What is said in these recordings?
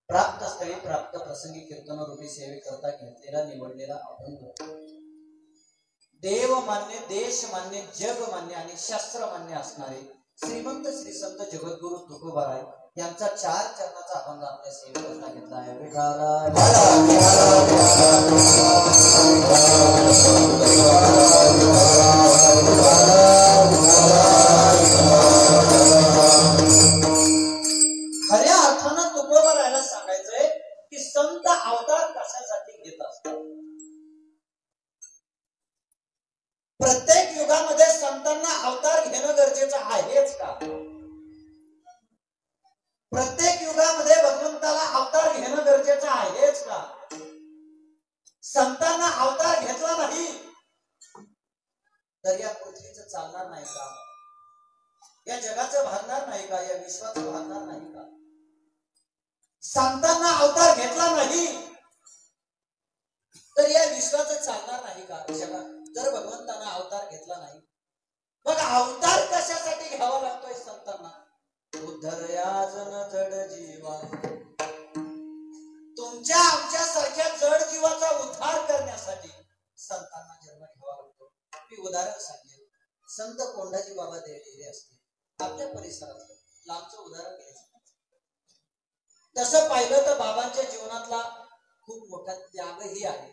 प्राप्त स्थळी प्राप्त प्रसंगी कीर्तन रूपी सेवेकरता घेतलेला निवडलेला अभंग देव मान्य, देश मान्य, जग मान्य आणि शास्त्र मान्य असणारे श्रीमंत श्री संत जगद्गुरु तुकोबाराय यांचा 4 चरणाचा अभंग आपल्या सेवेकरता घेतला आहे. खऱ्या अर्थानं तुकोबारायला सांगायचंय की संत अवतार कशासाठी घेत असतात. प्रत्येक युगामध्ये संतांना अवतार घेणं गरजेचं आहेच का? प्रत्येक युगामध्ये भगवंताला अवतार घेणं गरजेचं आहेच का? संतांना अवतार घेतला नाही तर या पृथ्वीचं चालणार नाही का? या जगाचं भागणार नाही का? या विश्वाचं भागणार नाही का? संतांना अवतार घेतला नाही तर या विश्वाचं चालणार नाही का? जर भगवंतांना अवतार घेतला नाही मग अवतार कशासाठी घ्यावा लागतोय संतांना? उद्धरया जन जड जीवा, तुमच्या आमच्या सारख्या जड जीवाचा उद्धार करण्यासाठी संतांना जन्म घ्यावा लागतो. मी उदाहरण सांगेन. संत कोंडाजी बाबा देवलेले असते आपल्या परिसरातलं लांबचं उदाहरण घ्यायचं. तसं पाहिलं तर बाबांच्या जीवनातला खूप मोठा त्यागही आहे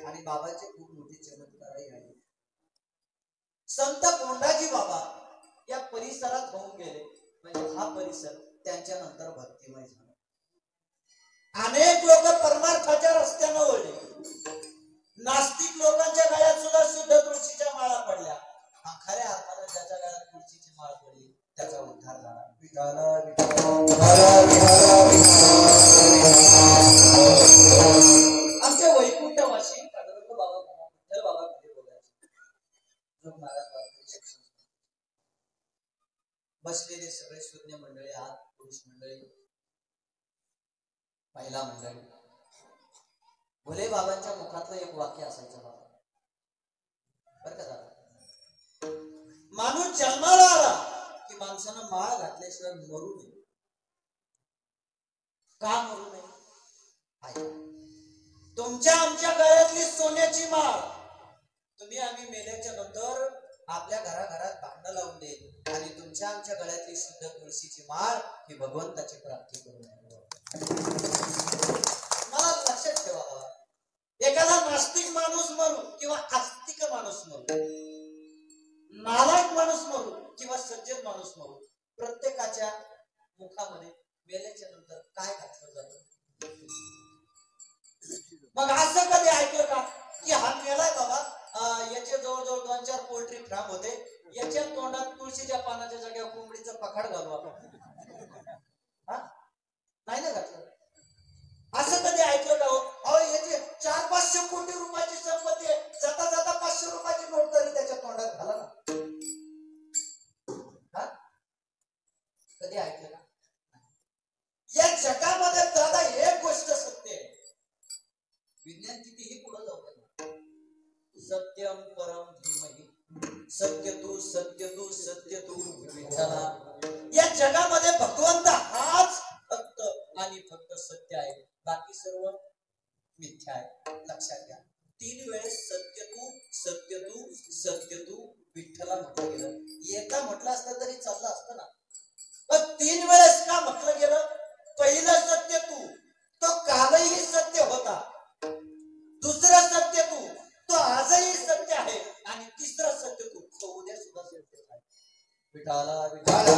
आणि बाबाचे खूप मोठे चमत्कारही आहे. संत कोंडाजी बाबा या परिसरात होऊन गेले म्हणजे हा परिसर त्यांच्या नंतर भक्तिमय झाला. अनेक लोक परमार्थाच्या रस्त्यानं वळले. नास्तिक लोकांच्या गळ्यात सुद्धा शुद्ध तुळशीच्या माळा पडल्या. खऱ्या अर्थानं ज्याच्या गळ्यात तुळशीची माळ पडली त्याचा उद्धार झाला. आमच्या वैकुंठवासी पांडुरंग बाबा विठ्ठल बाबा मध्ये बोलायचे. बसलेले सगळे शून्य मंडळी आहात, पुरुष मंडळी, महिला मंडळी. भोले बाबांच्या मुखातलं एक वाक्य असायचं बाबा बर का दादा. माणूस जन्माला आला की माणसानं माळ घातल्याशिवाय मरू नये. का मरू नये? तुमच्या आमच्या गळ्यातली सोन्याची माळ तुम्ही आम्ही मेल्याच्या नंतर आपल्या घराघरात भांडण लावून देईल आणि तुमच्या आमच्या गळ्यातली शुद्ध तुळशीची माळ ही भगवंताची प्राप्ती करून मला लक्षात ठेवा. एखादा नास्तिक माणूस मरू किंवा आस्तिक माणूस मरू, नालायक माणूस मरू किंवा सज्जन माणूस मरू, प्रत्येकाच्या मुखामध्ये मेल्याच्या नंतर काय घातलं जातं? मग असं कधी ऐकलं का की हा मेलाय बाबा, याचे जवळजवळ 2-4 पोल्ट्री फार्म होते, याच्या तोंडात तुळशीच्या पानाच्या जागेवर कोंबडीचं पखाड घालू आपण? नाही ना घातलं. असं कधी ऐकलं का हो? अहो याचे 400-500 कोटी रुपयाची संपत्ती आहे, जाता जाता 500 रुपयाची नोट तरी त्याच्या तोंडात घाला ना. कधी ऐकलं का? या जगामध्ये दादा एक गोष्ट सत्य आहे. विज्ञान कितीही पुढे जाऊ दे, सत्यम परम धीमहि सत्यतु सत्यतु सत्यतु विठ्ठला. या जगामध्ये भगवंत हाच फक्त आणि फक्त सत्य आहे, बाकी सर्व मिथ्या आहे. लक्षात घ्या. 3 वेळेस सत्यतु सत्यतु सत्यतु विठ्ठला म्हटलं गेलं. एकदा म्हटलं असतं तरी चाललं असतं ना, पण 3 वेळेस का म्हटलं गेलं? पहिलं सत्य तू, तो कालही सत्य होता. दुसरं सत्य तू, तो आजही सत्य आहे. आणि तिसरं सत्य तू, तो उद्या सुद्धा सत्य आहे. विठाला विठाला.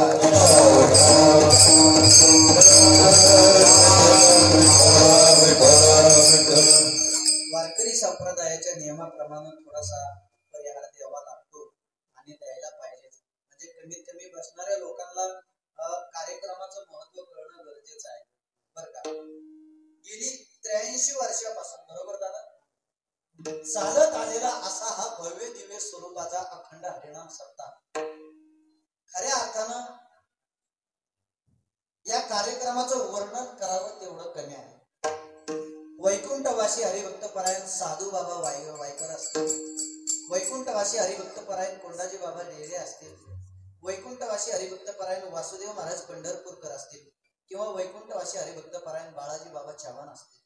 वारकरी संप्रदायाच्या नियमाप्रमाणे थोडासा परिहार द्यावा लागतो आणि द्यायला पाहिजे. म्हणजे कमीत कमी बसणाऱ्या लोकांना कार्यक्रमाचं महत्व कळणं गरजेचं आहे बरं का. गेली 83 वर्षापासून, बरोबर दादा, चालत आलेला असा हा भव्य दिव्य स्वरूपाचा अखंड हरिनाम सप्ताह खऱ्या अर्थानं या कार्यक्रमाचं वर्णन करावं तेवढं कमी आहे. वैकुंठवासी हरिभक्तपरायण साधू बाबा वायकर असतील, वैकुंठवासी हरिभक्तपरायण कोंडाजी बाबा डेरे असतील, वैकुंठवासी हरिभक्त परायण वासुदेव महाराज पंढरपूरकर असतील किंवा वैकुंठवासी हरिभक्त परायण बाळाजी बाबा चव्हाण असतील,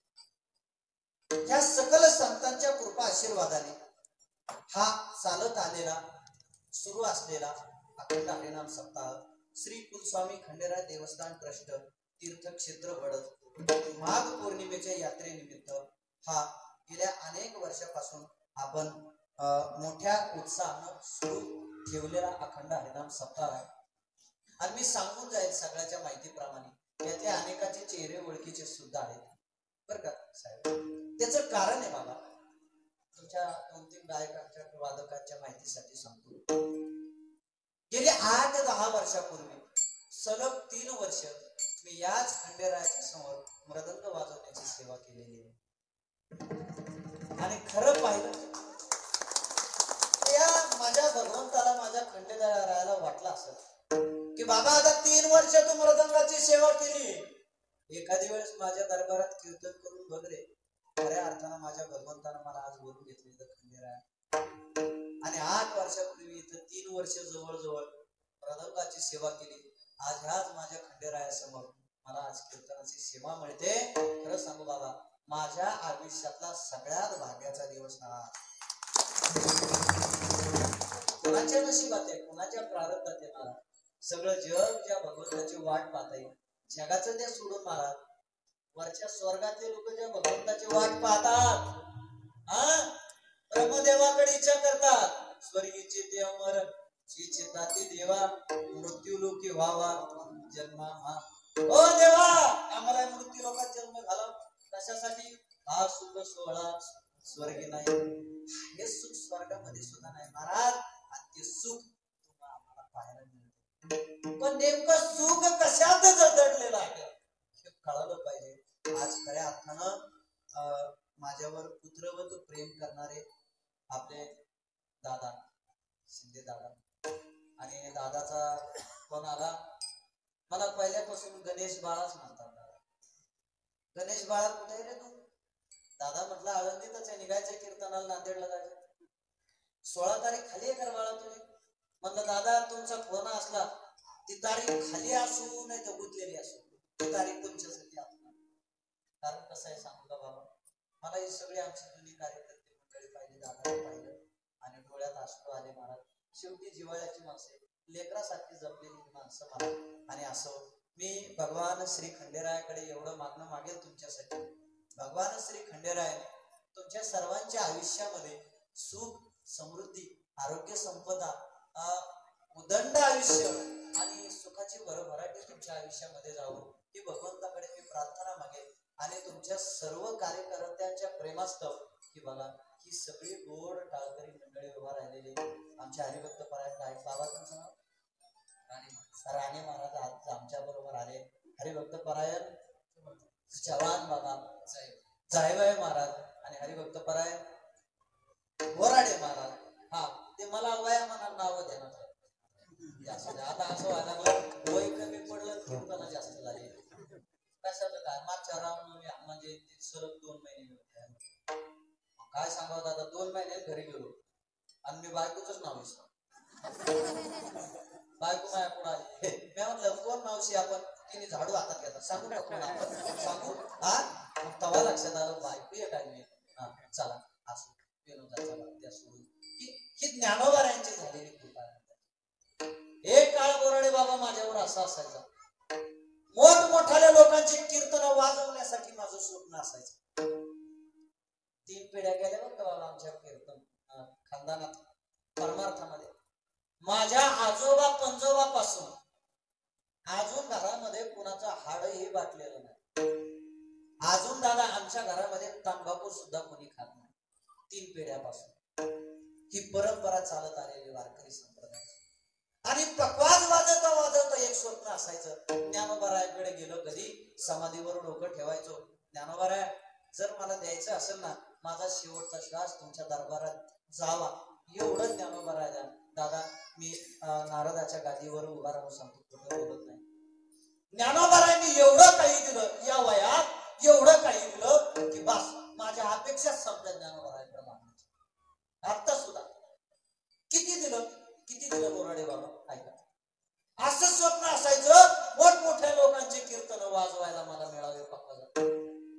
या सकल संतांच्या कृपा आशीर्वादाने हा चालत आलेला सुरू असलेला अखंड हरिनाम सप्ताह श्री कुलस्वामी खंडेराय देवस्थान ट्रस्ट तीर्थक्षेत्र वडद माघ पौर्णिमेच्या यात्रेनिमित्त हा गेल्या अनेक वर्षापासून आपण मोठ्या उत्साहानं सुरू ठेवलेला अखंड हरिनाम सप्ताह आहे. आणि मी सांगून जाईल सगळ्याच्या माहितीप्रमाणे यातले अनेकाचे चेहरे ओळखीचे सुद्धा आहेत बरं का साहेब. त्याचं कारण आहे बाबा, तुमच्या 2-3 गायकांच्या वादकांच्या माहितीसाठी सांगतो. गेले 8-10 वर्षापूर्वी सलग 3 वर्ष मी याच खंडेरायाच्या समोर मृदंग वाजवण्याची सेवा केलेली आहे. आणि खरं पाहिलं या माझ्या भगवंताला माझ्या खंडेरायाला वाटलं असं की बाबा आता 3 वर्ष तू मृदंगाची सेवा केली, एखादी वेळेस माझ्या दरबारात कीर्तन करून बघ रे. खऱ्या अर्थानं माझ्या भगवंतानं मला आज बोलून घेतलं खंडेराया. आणि 8 वर्षापूर्वी इथं 3 वर्ष जवळजवळ मृदंगाची सेवा केली. आज ह्याच माझ्या खंडेरायासमोर मला आज कीर्तनाची सेवा मिळते. खरं सांगू बाबा, माझ्या आयुष्यातला सगळ्यात भाग्याचा दिवस हा. कोणाच्या नशिबात आहे, कोणाच्या प्रारब्धात आहे महाराज. सगळं जग ज्या भगवंताची वाट पाहत आहे, जगाचं ते सोडून महाराज वरच्या स्वर्गातले लोक ज्या भगवंताची वाट पाहतात, ब्रह्मदेवाकडे इच्छा करतात, स्वर्गीचे देव मरण चिताती देवा मृत्यू लोकी व्हावा जन्मा हा. ओ देवा, आम्हाला मृत्यू लोकात जन्म घाला. कशासाठी? हा सुख सोहळा स्वर्गी नाही. हे सुख स्वर्गामध्ये सुद्धा नाही महाराज. आणि ते सुख तुम्हाला आम्हाला पाहायला मिळते. पण नेमकं सुख कशात जडलेलं आहे हे कळलं पाहिजे. आज खऱ्या अर्थानं माझ्यावर पुत्रवत प्रेम करणारे आपले दादा शिंदे दादा, आणि दादाचा फोन आला. मला पहिल्यापासून गणेश बाळाच म्हणतात. गणेश बाळा कुठे रे तू? दादा म्हटलं आळंदीतच आहे, निघायचं कीर्तनाला, नांदेडला जायचं. 16 तारीख खाली आहे कर बाळा तुझी? म्हटलं दादा तुमचा फोन असला ती तारीख खाली असू नाही तर गुंतलेली असू, ती तारीख तुमच्यासाठी असणार. कारण कसं आहे सांगू का बाबा, मला ही सगळी आमची जुनी कार्यकर्ते मंडळी पाहिली, दादाला पाहिलं आणि डोळ्यात अश्रू आले महाराज. शेवटी जिव्हाळ्याची माणसे, लेकरासारखी जपलेली माणसं मला. आणि असं मी भगवान श्री खंडेरायाकडे एवढं मागणं मागेल तुमच्यासाठी. भगवान श्री खंडेराय तुमच्या सर्वांच्या आयुष्यामध्ये सुख, समृद्धी, आरोग्य, संपदा, उदंड आयुष्य आणि सुखाची भरभराटी तुमच्या आयुष्यामध्ये जावं ही भगवंताकडे मी प्रार्थना मागेल. आणि तुमच्या सर्व कार्यकर्त्यांच्या प्रेमास्तव की बघा ही सगळी गोड टाळकरी मंडळी उभा राहिलेली आमच्या हरिभक्त परायण गायक बाबा तुमचं नाव राणे महाराज आज आमच्या बरोबर आले. हरिभक्त परायण चव्हाण बाबा, जायबाई महाराज आणि हरिभक्त परायण वराडे महाराज. हा ते मला वयामानात नाव देण्यात आता असं व्हायला लागलं, वय कमी पडलं कीर्तन जास्त झाले. कशाचं काय, मागच्या रामनवमी म्हणजे सलग 2 महिने होते. काय सांगावं दादा, 2 महिने घरी गेलो आणि मी बायकोच नाव विसरलो. बायको माया पुढे आली, मी म्हटलं कोण मावशी आपण? तिने झाडू हातात घेतात, सांगू का कोण आपण? सांगू हा. मग तेव्हा लक्षात आलं बायको एक आहे. हा चला असं विनोदाचा त्या सोडून ही ज्ञानोबारायांची झालेली कृपा. एक काळ बोराडे बाबा माझ्यावर असा असायचा, मोठमोठ्या लोकांची कीर्तन वाजवण्यासाठी माझं स्वप्न असायचं. 3 पिढ्या गेल्या बरं का बाबा आमच्या कीर्तन खानदानात परमार्थामध्ये. माझ्या आजोबा पंजोबा पासून अजून घरामध्ये कुणाचं हाडही बाटलेलं नाही. अजून दादा आमच्या घरामध्ये तंबाखू सुद्धा कोणी खात नाही. 3 पिढ्यापासून ही परंपरा चालत आलेली वारकरी संप्रदाय. आणि पकवाज वाजवता वाजवता एक स्वप्न असायचं, ज्ञानोबारायाकडे गेलो कधी समाधीवर डोकं ठेवायचो. ज्ञानोबाराया जर मला द्यायचं असेल ना, माझा शेवटचा श्वास तुमच्या दरबारात जावा, एवढं ज्ञानोबाराया द्या. दादा मी नारदाच्या गादीवर उभा राहून सांगतो, कुठं बोलत नाही. ज्ञानोबारायांनी एवढं काही दिलं या वयात, एवढं काही दिलं की बस माझ्या अपेक्षाच संपल्या ज्ञानोबारायाकडे मागण्याची. आता सुद्धा किती दिलं बोराडे बाबा ऐका. वाजवायला मला मिळावे पप्पा.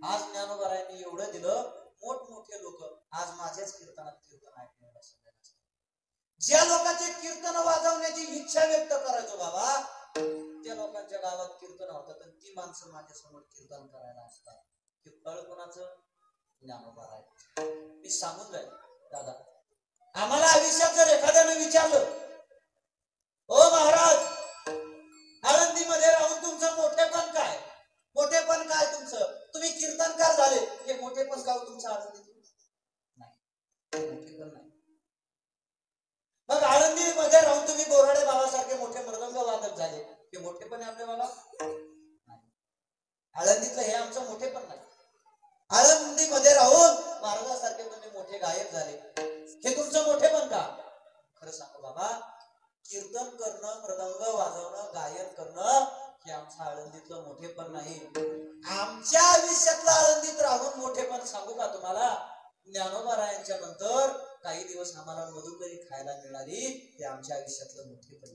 आज ज्ञानोबारायांनी एवढं दिलं, मोठमोठे लोक आज माझ्याच कीर्तनात कीर्तन ऐकण्याला बसलेले असतात. ज्या लोकांचे कीर्तन वाजवण्याची इच्छा व्यक्त करायचो बाबा, त्या लोकांच्या गावात कीर्तन होतात आणि ती माणसं माझ्या समोर कीर्तन करायला असतात. हे फळ कोणाचं? ज्ञानोबारायांचं. मी सांगून जाईल दादा, आम्हाला आयुष्यात जर एखाद्याने विचारलं, ओ महाराज, आळंदीमध्ये राहून तुमचं मोठेपण काय? मोठेपण काय तुमचं? तुम्ही कीर्तनकार झाले, हे मोठेपण काय तुमचं आळंदीत? नाही, मोठेपण नाही. मग आळंदीमध्ये राहून तुम्ही बोराडे बाबासारखे मोठे मृदंग वादक झाले, हे मोठेपण आहे आपल्या बाबा? नाही. आळंदीतलं हे आमचं मोठेपण नाही. आळंदीमध्ये राहून महाराजासारखे तुम्ही मोठे गायक झाले, हे तुमचं मोठेपण का? खरं सांगू बाबा, कीर्तन करणं, मृदंग वाजवणं, गायन करणं हे आमचं आळंदीतलं मोठेपण नाही. आमच्या आयुष्यातलं आळंदीत राहून मोठेपण सांगू का तुम्हाला? ज्ञानोबारायांच्या नंतर काही दिवस आम्हाला मधुकरी खायला मिळाली, ते आमच्या आयुष्यातलं मोठेपण.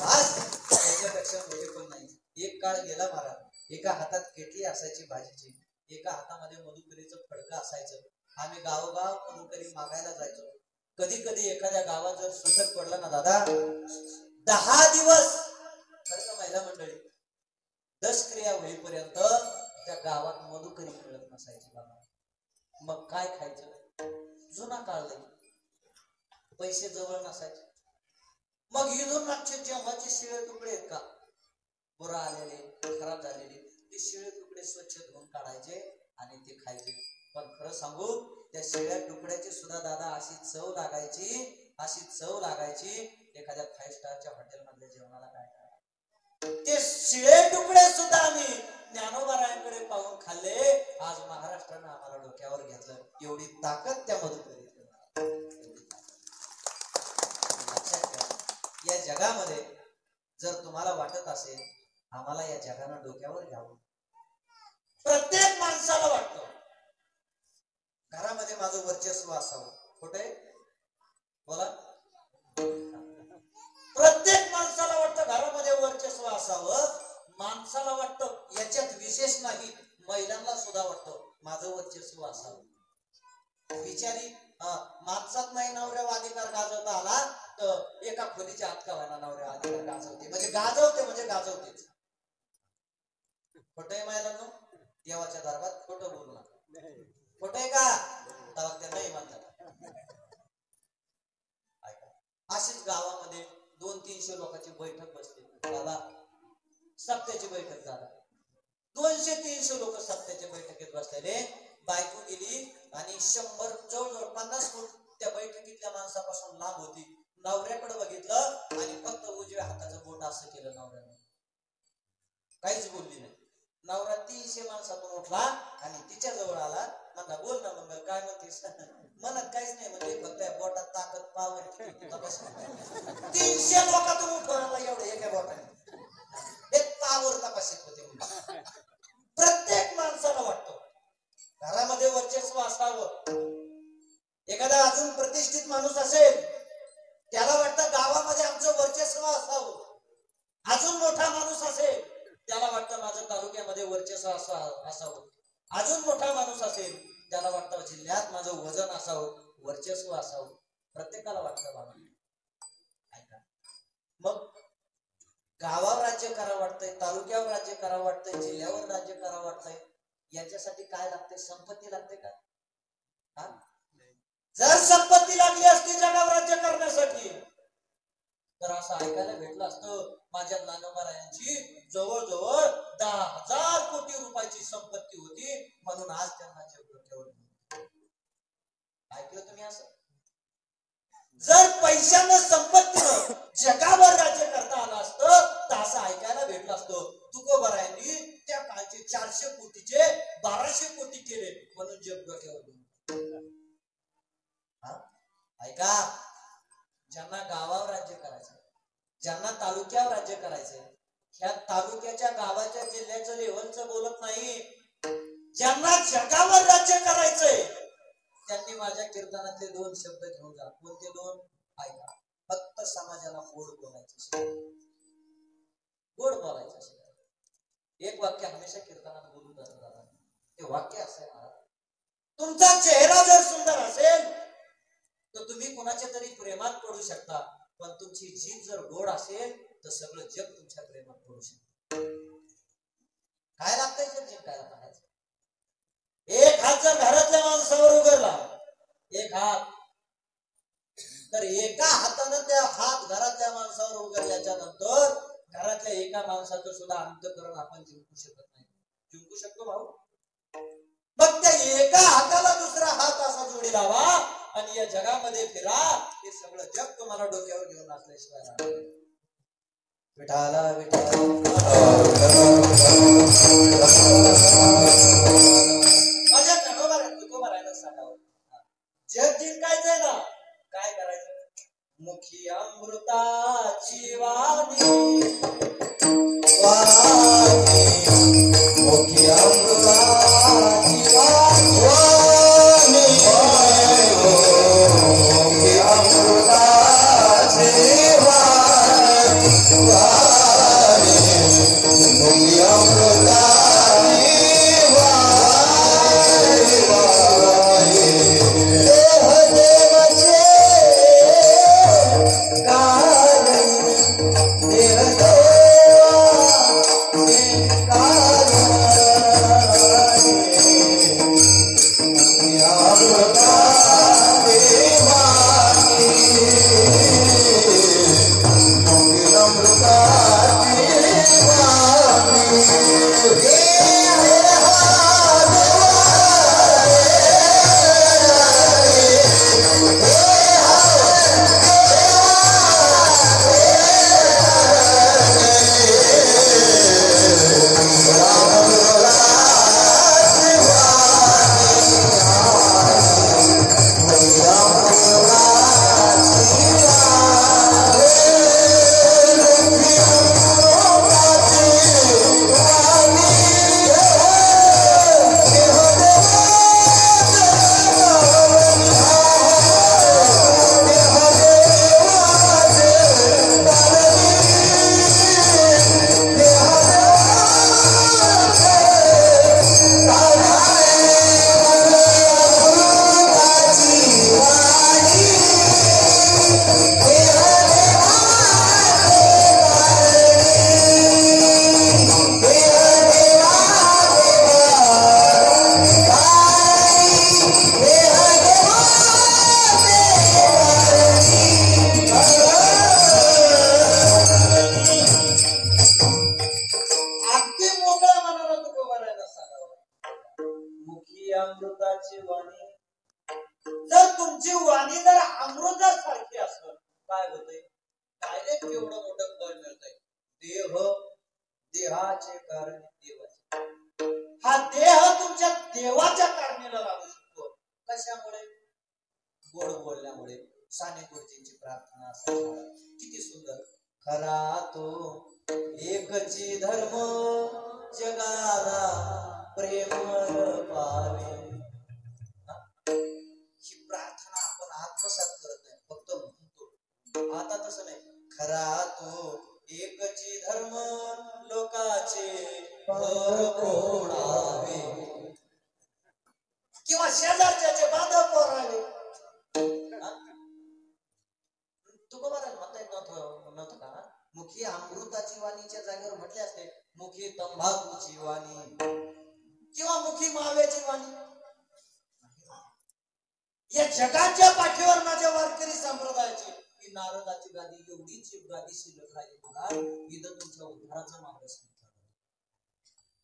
आज त्याच्यापेक्षा मोठेपण नाही. एक काळ गेला महाराज, एका हातात केटली असायची भाजीची, एका हातामध्ये मधुकरीचं फडकं असायचं. आम्ही गावोगाव मधुकरी मागायला जायचो. कधी कधी एखाद्या गावात जर सुतक पडलं ना दादा, 10 दिवस खरं का महिला मंडळी, दशक्रिया होईपर्यंत त्या गावात मधुकरी मिळत नसायची बाबा. मग काय खायचं? जुना काळ लई, पैसे जवळ नसायचे. मग इथून मागचे जेव्हाचे शिळे तुकडे आहेत का, बुरा आलेले, खराब झालेले, ते शिळे तुकडे स्वच्छ धुवून काढायचे आणि ते खायचे. पण खरं सांगू, त्या शिळ्या तुकड्याची सुद्धा दादा अशी चव लागायची, एखाद्या 5 स्टारच्या हॉटेल मधल्या जेवणाला काय करायचं. ते शिळे तुकडे सुद्धा आम्ही ज्ञानोबारायांकडे पाहून खाल्ले. आज महाराष्ट्रानं आम्हाला डोक्यावर घेतलं. एवढी ताकद त्या मधुकरीत. या जगामध्ये जर तुम्हाला वाटत असेल आम्हाला या जगानं डोक्यावर घ्यावं, प्रत्येक माणसाला वाटतं घरामध्ये माझं वर्चस्व असावं. खोटं आहे? बोला. प्रत्येक माणसाला वाटतं घरामध्ये वर्चस्व असावं. माणसाला वाटतं, याच्यात विशेष नाही, महिलांना सुद्धा वाटतं माझं वर्चस्व असावं. बिचारी माणसात नाही नवऱ्यावर अधिकार गाजवता आला तर एका खोलीच्या आत का व्हायला नवऱ्यावर अधिकार गाजवते, म्हणजे गाजवतेच. खोटं आहे महिलांनो? देवाच्या दरबारात खोटं बोलू नका. खोटं आहे का? तेव्हा ते नाही म्हणतात. अशीच गावामध्ये 200-300 लोकांची बैठक बसली दादा, सप्त्याची बैठक झाला. 200-300 लोक सप्त्याच्या बैठकीत बसलेले. बायको गेली आणि 100 जवळजवळ 50 फूट त्या बैठकीतल्या माणसापासून लांब होती. नवऱ्याकडे बघितलं आणि फक्त उजव्या हाताचं बोट असं केलं नवऱ्याने, काहीच बोलली नाही. नवरा 300 माणसातून उठला आणि तिच्या जवळ आला. म्हणला, बोल ना मंगल, काय म्हणतेस? म्हणत काहीच नाही, म्हणजे फक्त बोटात ताकद, पावर. 300 लोकांतून उठून आला एवढं एका बोटाने, एक पावर तपासित होते. प्रत्येक माणसाला वाटतं घरामध्ये वर्चस्व असावं. एखादा अजून प्रतिष्ठित माणूस असेल त्याला वाटतं गावामध्ये आमचं वर्चस्व असावं. अजून मोठा माणूस असेल त्याला वाटतं माझं तालुक्यामध्ये वर्चस्व असावं. अजून मोठा माणूस असेल त्याला वाटतं जिल्ह्यात माझं वजन असावं, वर्चस्व असावं. प्रत्येकाला वाटतं बाबा. ऐका, मग गावावर राज्य करावं वाटतंय, तालुक्यावर राज्य करावं वाटतंय, जिल्ह्यावर राज्य करावं वाटतंय, याच्यासाठी काय लागते? संपत्ती लागते का? जर संपत्ती लागली असती जगावर राज्य करण्यासाठी तर असं ऐकायला भेटलं असतं माझ्या ज्ञानोबारायांची जवळजवळ 10,000 कोटी रुपयाची संपत्ती होती, म्हणून आज त्यांना जग डोक्यावर. ऐकलं तुम्ही असं? जर पैशानं, संपत्तीनं जगावर राज्य करता आलं असतं तर असं ऐकायला भेटलं असतं तुकोबारायांनी त्या काळचे 400 कोटीचे 1200 कोटी केले, म्हणून जग डोक्यावर. ऐका, ज्यांना गावावर राज्य करायचं, ज्यांना तालुक्यावर राज्य करायचंय, ह्या तालुक्याच्या, गावाच्या, जिल्ह्याचं, लेव्हलचं बोलत नाही. ज्यांना जगावर राज्य करायचंय त्यांनी माझ्या कीर्तनातले 2 शब्द घेऊन जा. कोणते 2? ऐका, फक्त समाजाला गोड बोलायचं, गोड बोलायचं. एक वाक्य हमेशा कीर्तनात बोलून जातात. ते वाक्य असं आहे महाराज, तुमचा चेहरा जर सुंदर असेल तर तुम्ही कुणाच्या तरी प्रेमात पडू शकता, पण तुमची जीभ जर गोड असेल तर सगळं जग तुमच्या प्रेमात पडू शकतं. काय लागतंय जग जिंकायला म्हणायचं? एक हात जर घरातल्या माणसावर उघडला, एक हात, तर एका हातानं त्या हात घरातल्या माणसावर उघडल्याच्या नंतर घरातल्या एका माणसाचं सुद्धा अंतःकरण आपण जिंकू शकत नाही. जिंकू शकतो भाऊ? मग त्या एका हाताला दुसरा हात असा जोडी लावा आणि या जगामध्ये फिरा, हे सगळं जग तुम्हाला डोक्यावर घेऊन असल्याशिवाय राहणार. विठाला विठाला माझ्या तुकोबा राहायला सांगावं. जग जिंकायचंय ना, काय करायचं? मुखी अमृताची वाणी, मुखी अमृताची वाणी, मुखी अमृताची वाणी, मुखी अमृताची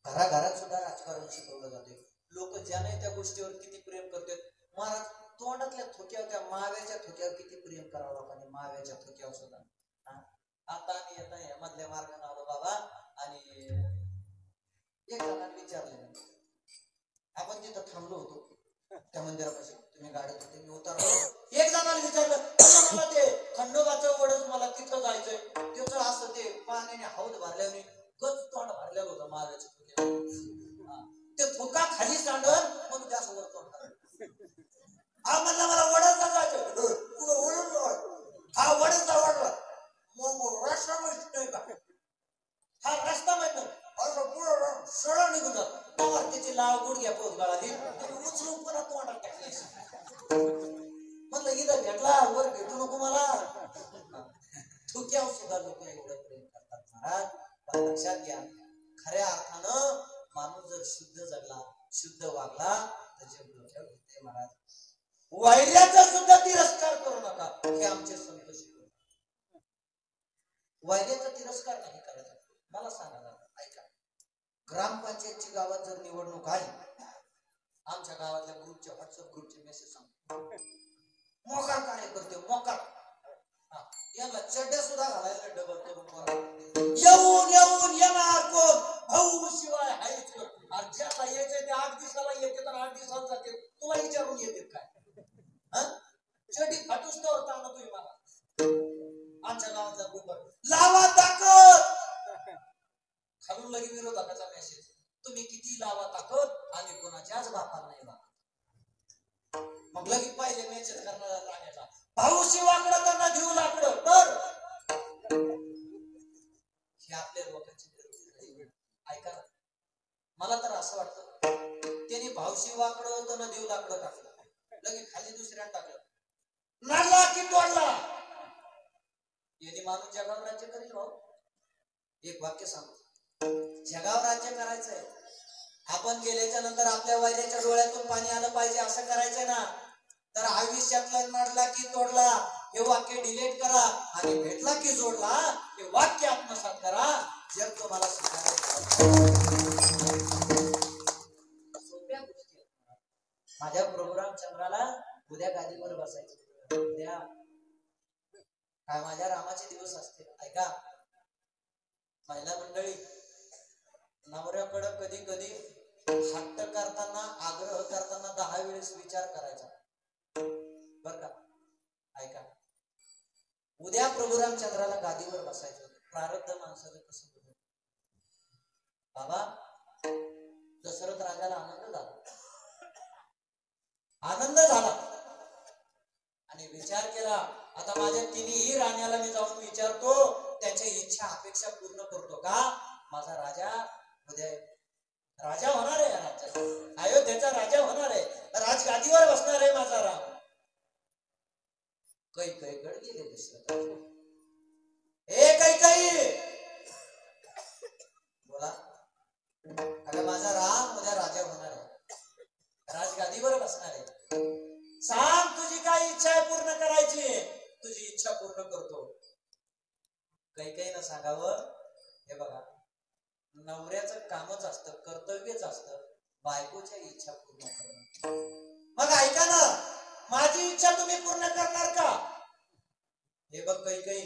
घराघरात सुद्धा राजकारण शिकवलं जाते. लोक ज्याने त्या गोष्टीवर किती प्रेम करतात. महाराज तोंडातल्या थोक्यावर, त्या माव्याच्या थोक्यावर किती प्रेम करावं लोकांनी, माव्याच्या थोक्यावर सुद्धा. आता आम्ही येता या मधल्या मार्गाने आलो बाबा, आणि एक जणांना विचारले, आपण तिथं थांबलो होतो त्या मंदिरापाशी, तुम्ही गाडीत होते, मी उतरलो. एक जणाला विचारलं, मला ते खंडोबाचं वडच मला तिथं जायचंय. त्याचं असं ते पाण्याने हौद भरल्याने गच तोंड भरलेलं होतं माव्याचं. ते थोका खाली सांडून मग जास्त वर तोंड हा म्हणला मला वडच जायचं. हा वडच आवडला मग रस्ता माहित नाही का? हा रस्ता माहित नाही. असं पुढं निघून जात त्याची लाळ गुड घ्या पोत गळाली उचलून पुन्हा तोंडात टाकली म्हटलं इथं भेटला वर भेटू नको मला थुक्यावर सुद्धा लोक एवढं प्रेम करतात महाराज. पण लक्षात घ्या खऱ्या अर्थानं माणूस जर शुद्ध जगला शुद्ध वागला तर जग डोक्यावर घेते महाराज. वैर्याचा सुद्धा तिरस्कार करू नका हे आमचे संत शिकवतात. वैर्याचा तिरस्कार नाही करायचा. मला सांगा ऐका ग्रामपंचायतची गावात जर निवडणूक आली आमच्या गावातल्या ग्रुपचे व्हॉट्सअप ग्रुपचे मेसेज सांगतो मोकार कार्यकर्ते मोकार याला चड्ड्या सुद्धा घालायला डबल करून येऊन येऊन येणार कोण भाऊ शिवाय हायच ज्याला यायचे ते 8 दिवसाला येते तर 8 दिवसाला जाते तुला विचारून येते काय चड्डी फाटूस तर होता ना तुम्ही मला आमच्या गावातला ग्रुप लावा ताकद खालून लगे विरोधकाचा मेसेज तुम्ही किती लावा ताकद आम्ही कोणाच्याच बापाला नाही लावा. मग लगे पहिले मेसेज करणारा लागायचा भाऊ शिवाकडं त्यांना घेऊ लाकडं तर हे आपल्या लोकांची ऐका मला तर असं वाटतं त्यांनी भाऊशी वाकडं तर देऊ लाकडं टाकलं लगे खाली दुसऱ्या टाकलं नाडला की तोडला यांनी माणूस जगावर राज्य करेल भाऊ. एक वाक्य सांगतो जगावर राज्य करायचंय आपण गेल्याच्या नंतर आपल्या वैद्याच्या डोळ्यातून पाणी आलं पाहिजे असं करायचंय ना तर आयुष्यातला नाडला की तोडला हे वाक्य डिलीट करा आणि भेटला की जोडला हे वाक्य आत्मसात करा. जग तुम्हाला सोप्या गोष्टी माझ्या प्रोग्राम चंद्राला उद्या गादीवर बसायचं उद्या काय माझ्या रामाचे दिवस असते. ऐका महिला मंडळी नवऱ्याकडे कधी कधी हट्ट करताना आग्रह करताना 10 वेळेस विचार करायचा बर का. ऐका उद्या प्रभू रामचंद्राला गादीवर बसायचं प्रारब्ध माणसाचं कसं होतं बाबा. दशरथ राजाला आनंद झाला आणि विचार केला आता माझ्या तिन्ही राण्याला मी जाऊन विचारतो त्याच्या इच्छा अपेक्षा पूर्ण करतो का. माझा राजा उद्या राजा होणार आहे राज्याचा अयोध्येचा राजा होणार आहे राजगादीवर बसणार आहे माझा राम. कैकईकडे गेले दशरथ कैकई बोला अगं माझा राम उद्या राजा होणार आहे राजगादीवर बसणार आहे सांग तुझी काय इच्छा आहे पूर्ण करायची तुझी इच्छा पूर्ण करतो. कैकईनं सांगावं हे बघा नवऱ्याचं कामच असतं कर्तव्यच असतं बायकोच्या इच्छा पूर्ण करणं. मग ऐका ना माझी इच्छा तुम्ही पूर्ण करणार का. हे बघ कैकई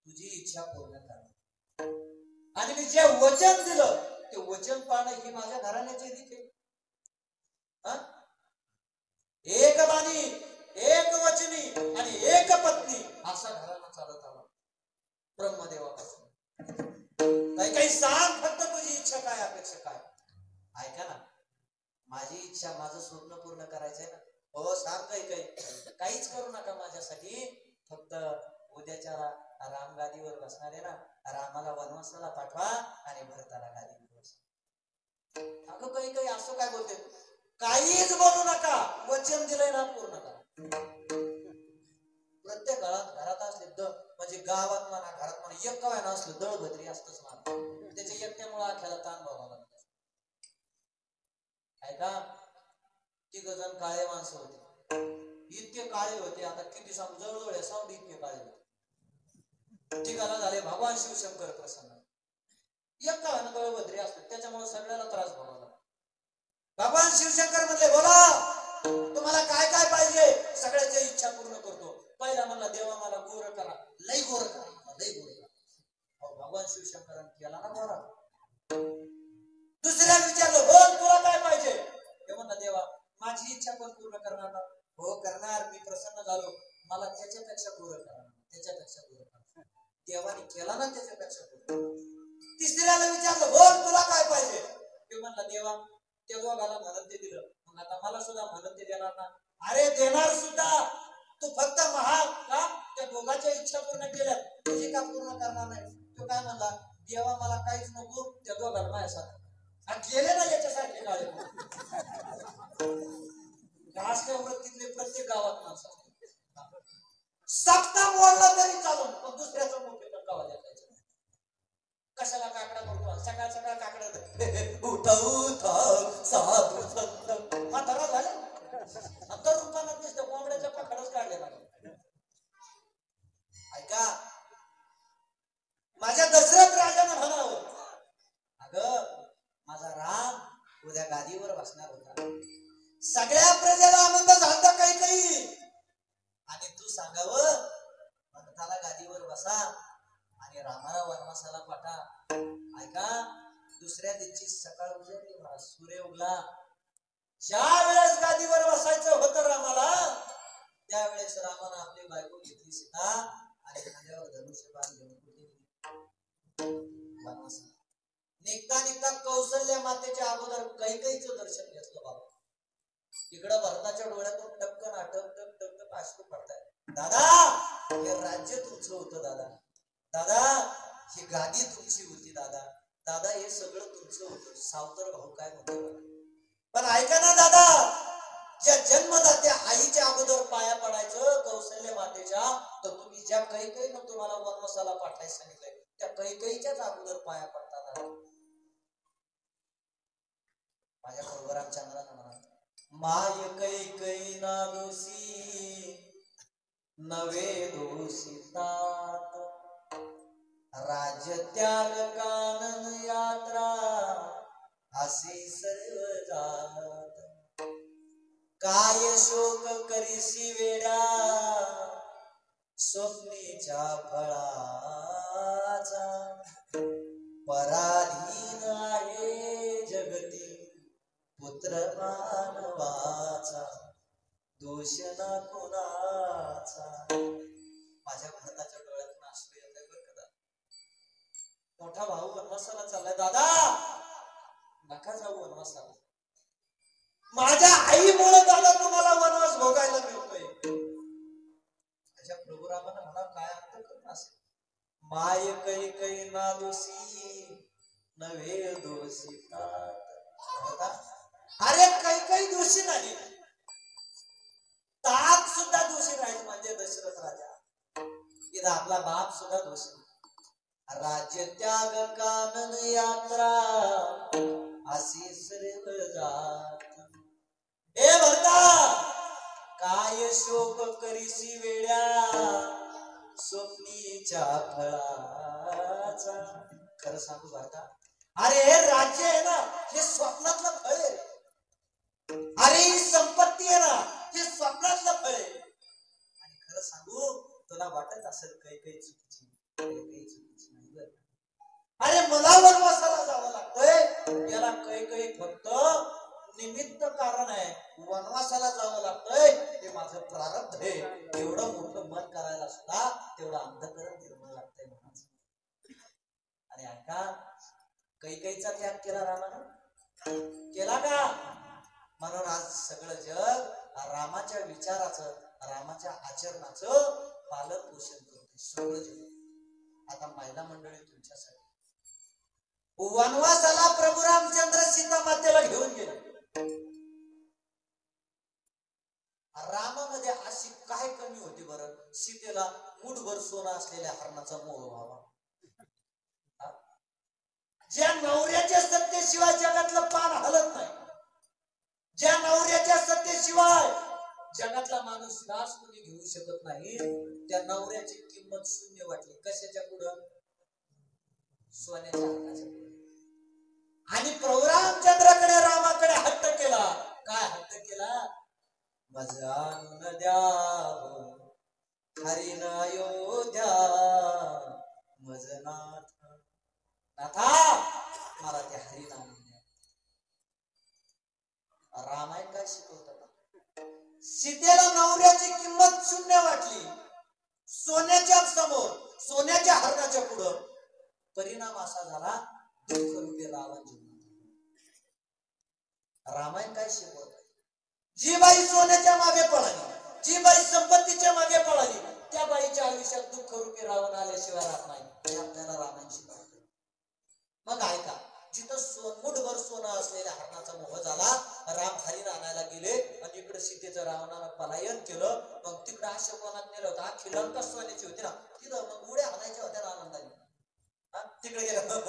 तुझी इच्छा पूर्ण करणार आणि मी जे वचन दिलं ते वचन पाळणं ही माझ्या घराण्याची रीत आहे. एक बाणी एक वचनी आणि एक पत्नी असा घराणा चालत आला ब्रह्मदेवापासून. काही सांग फक्त तुझी इच्छा काय अपेक्षा काय. ऐका ना माझी इच्छा माझं स्वप्न पूर्ण करायचंय ना हो सांग काही काहीच करू नका माझ्यासाठी फक्त उद्याच्या राम गादीवर बसणार आहे ना रामाला वनवासाला पाठवा आणि भरताला गादीवर बसवा. अगं काही असं काय बोलते काहीच बोलू नका वचन दिलंय ना पूर्ण करा. प्रत्येक घरात असले म्हणजे गावात म्हणा घरात म्हणा एक काय ना असलं दळभद्री असतच मला त्याच्या एकट्यामुळे आख्याला ताण बघावा लागतो. ऐका 3 जण काळे माणसं होते इतके काळे होते आता किती सांग जवळजवळ सावडी इतके काळे होते. ठिकाणा झाले भगवान शिवशंकर प्रसन्न एक काय ना दळभद्री असतात त्याच्यामुळे सगळ्याला त्रास बघावा लागतो. भगवान शिवशंकर म्हणले बोला तुम्हाला काय काय पाहिजे सगळ्याच्या इच्छा पूर्ण करतो. पहिला म्हणला देवा मला गोर करा लई गोर करा लई गोर करा भगवान शिवशंकरांनी केला ना गोरा. दुसऱ्या विचारलं बोल तुला काय पाहिजे ते म्हणला देवा माझी इच्छा पण पूर्ण करणार ना हो करणार मी प्रसन्न झालो मला त्याच्यापेक्षा गोर करा त्याच्यापेक्षा गोर करा देवाने केला ना त्याच्यापेक्षा गोर. तिसऱ्याला विचारलं बोल तुला काय पाहिजे ते म्हणला देवा त्या दोघाला म्हणत ते दिलं मग आता मला सुद्धा म्हणत ते देणार ना. अरे देणार सुद्धा तू फक्त महाग का त्या दोघांच्या इच्छा पूर्ण केल्या तुझी का पूर्ण करणार नाही. तो काय म्हणला देवा मला काहीच नको त्या दोघांना माझ्यासाठी गेले ना गावात माणसं सप्ता मोडला तरी चालून, पण दुसऱ्याचं मोठे गावात द्यायचं. कशाला काकडा करतो सकाळ सकाळ काकडा उठा उठा साधू संत म्हातारा झाले अंतर रूपानं दिसतं कोंबड्याच्या पकडच काढलेला. ऐका माझ्या दशरथ राजानं म्हणावं, अगं माझा राम उद्या गादीवर बसणार होता, सगळ्या प्रजेला आनंद झाला काही काही, आणि तू सांगावं भक्ताला गादीवर बसा आणि रामाला वनवासाला पाठा. ऐका दुसऱ्या दिवशी सकाळ उजळली, सूर्य उगला, ज्या वेळेस गादीवर बसायचं होतं रामाला त्यावेळेस रामानं आपली बायको घेतली सीता आणि खांद्यावर धनुष्यबाण घेऊन वनवासाला निघता निघता कौशल्य मातेच्या अगोदर कैकेयीचं दर्शन घेतलं. बाबा इकडं भरताच्या डोळ्यातून टपकन टप टप टप टप अश्रू पडताय. दादा हे राज्य तुमचं होतं, दादा दादा ही गादी तुमची होती, दादा दादा हे सगळं तुमचं होतं. सावतर भाऊ काय म्हणतो, पण ऐका ना दादा, ज्या जन्मदात्या आईच्या अगोदर पाया पडायचं कौशल्य मातेच्या, तर तुम्ही ज्या कैकेयीनं तुम्हाला वनवासाला पाठवायला सांगितलंय त्या कैकेयीच्याच अगोदर पाया पडतात. माझ्या बरोबर रामचंद्रानं म्हणा, माय कैकेयी ना दोषी नवे दोषितात, राज्य त्याग कानन यात्रा असे सर्व जात, काय शोक करीसी वेड्या स्वप्नेच्या फळाचा, पराधीन आहे जगती पुत्र मानवाचा, दोष ना कोणाचा. माझ्या भारताच्या डोळ्यातून अश्रू येतात बरं का. मोठा भाऊ वनवासाला चाललाय, दादा नका जाऊ वनवासाला, माझ्या आईमुळे दादा तुम्हाला वनवास भोगायला मिळतोय. त्याच्या प्रभू रामानं म्हणा काय अर्थ करून असेल, माय कैकेयी ना दोषी नवे दोषितात. अरे कैकेयी दोषी नाही, ताक सुद्धा दोषी राहील म्हणजे दशरथ राजा, इथं आपला बाप सुद्धा दोषी. राज्य त्याग कानन यात्रा अशी सर्व जात, हे भरता काय शोक करीसी वेड्या स्वप्नीच्या फळाचा. खरं सांगू भरता, अरे हे राज्य आहे ना हे स्वप्नातलं फळ आहे, अरे ही संपत्ती आहे ना हे स्वप्नातलं फळ आहे. आणि खरं सांगू तुला वाटत असेल कैकेयी चुकीची, कैकेयी चुकीची नाही बरं. अरे मला वनवासाला जावं लागतंय याला कैकेयी फक्त निमित्त कारण आहे, वनवासाला जावं लागतंय ते माझं प्रारब्ध आहे. एवढं मोठं मन करायला सुद्धा तेवढं अंधकरण निर्माण लागतंय म्हणायचं. आणि ऐका कैकेयीचा त्याग केला रामानं, केला का? म्हणून आज सगळं जग रामाच्या विचाराचं रामाच्या आचरणाचं पालन पोषण करते सगळं जग. आता महिला मंडळी तुमच्यासाठी वनवासाला प्रभू रामचंद्र सीता मातेला घेऊन गेले. रामामध्ये अशी काय कमी होती बरं सीतेला मुठभर सोनं असलेल्या हरणाचा मोह व्हावा? ज्या नवऱ्याच्या सत्तेशिवाय जगातलं पान हलत नाही, ज्या नवऱ्याच्या सत्तेशिवाय जगातला माणूस श्वास कोणी घेऊ शकत नाही, त्या नवऱ्याची किंमत शून्य वाटली. कशाच्या पुढं? सोन्याच्या हरणाच्या पुढे. आणि प्रभू रामचंद्राकडे रामाकडे हट्ट केला. काय हट्ट केला? माझा आणून द्यावं हरिण अयोध्या मज नाथ, नाथा मला ते हरिण आणून द्या. रामायण काय शिकवतं? सीतेला नवऱ्याची किंमत शून्य वाटली. सोन्याच्या समोर, सोन्याच्या हरणाच्या पुढं परिणाम असा झाला दुःख रूपी रावण जीवनात. रामायण काय शिकवत? जी बाई सोन्याच्या मागे पळाली, जी बाई संपत्तीच्या मागे पळाली, त्या बाईच्या आयुष्यात दुःख रूपी रावण आल्याशिवाय राहत नाही. हे आपल्याला रामायण शिकवतं. मग ऐका, जिथं मुठभर सोनं असलेल्या हरणाचा मोह झाला, राम हरिण आणायला गेले आणि इकडे सीतेचं रावणानं पलायन केलं. मग तिकडे अशोकवनात नेलं होतं. अख्खी लंका सोन्याची होती ना, तिथं मग उड्या हाणायच्या होत्या आनंदाने. तिकडे गेलं मला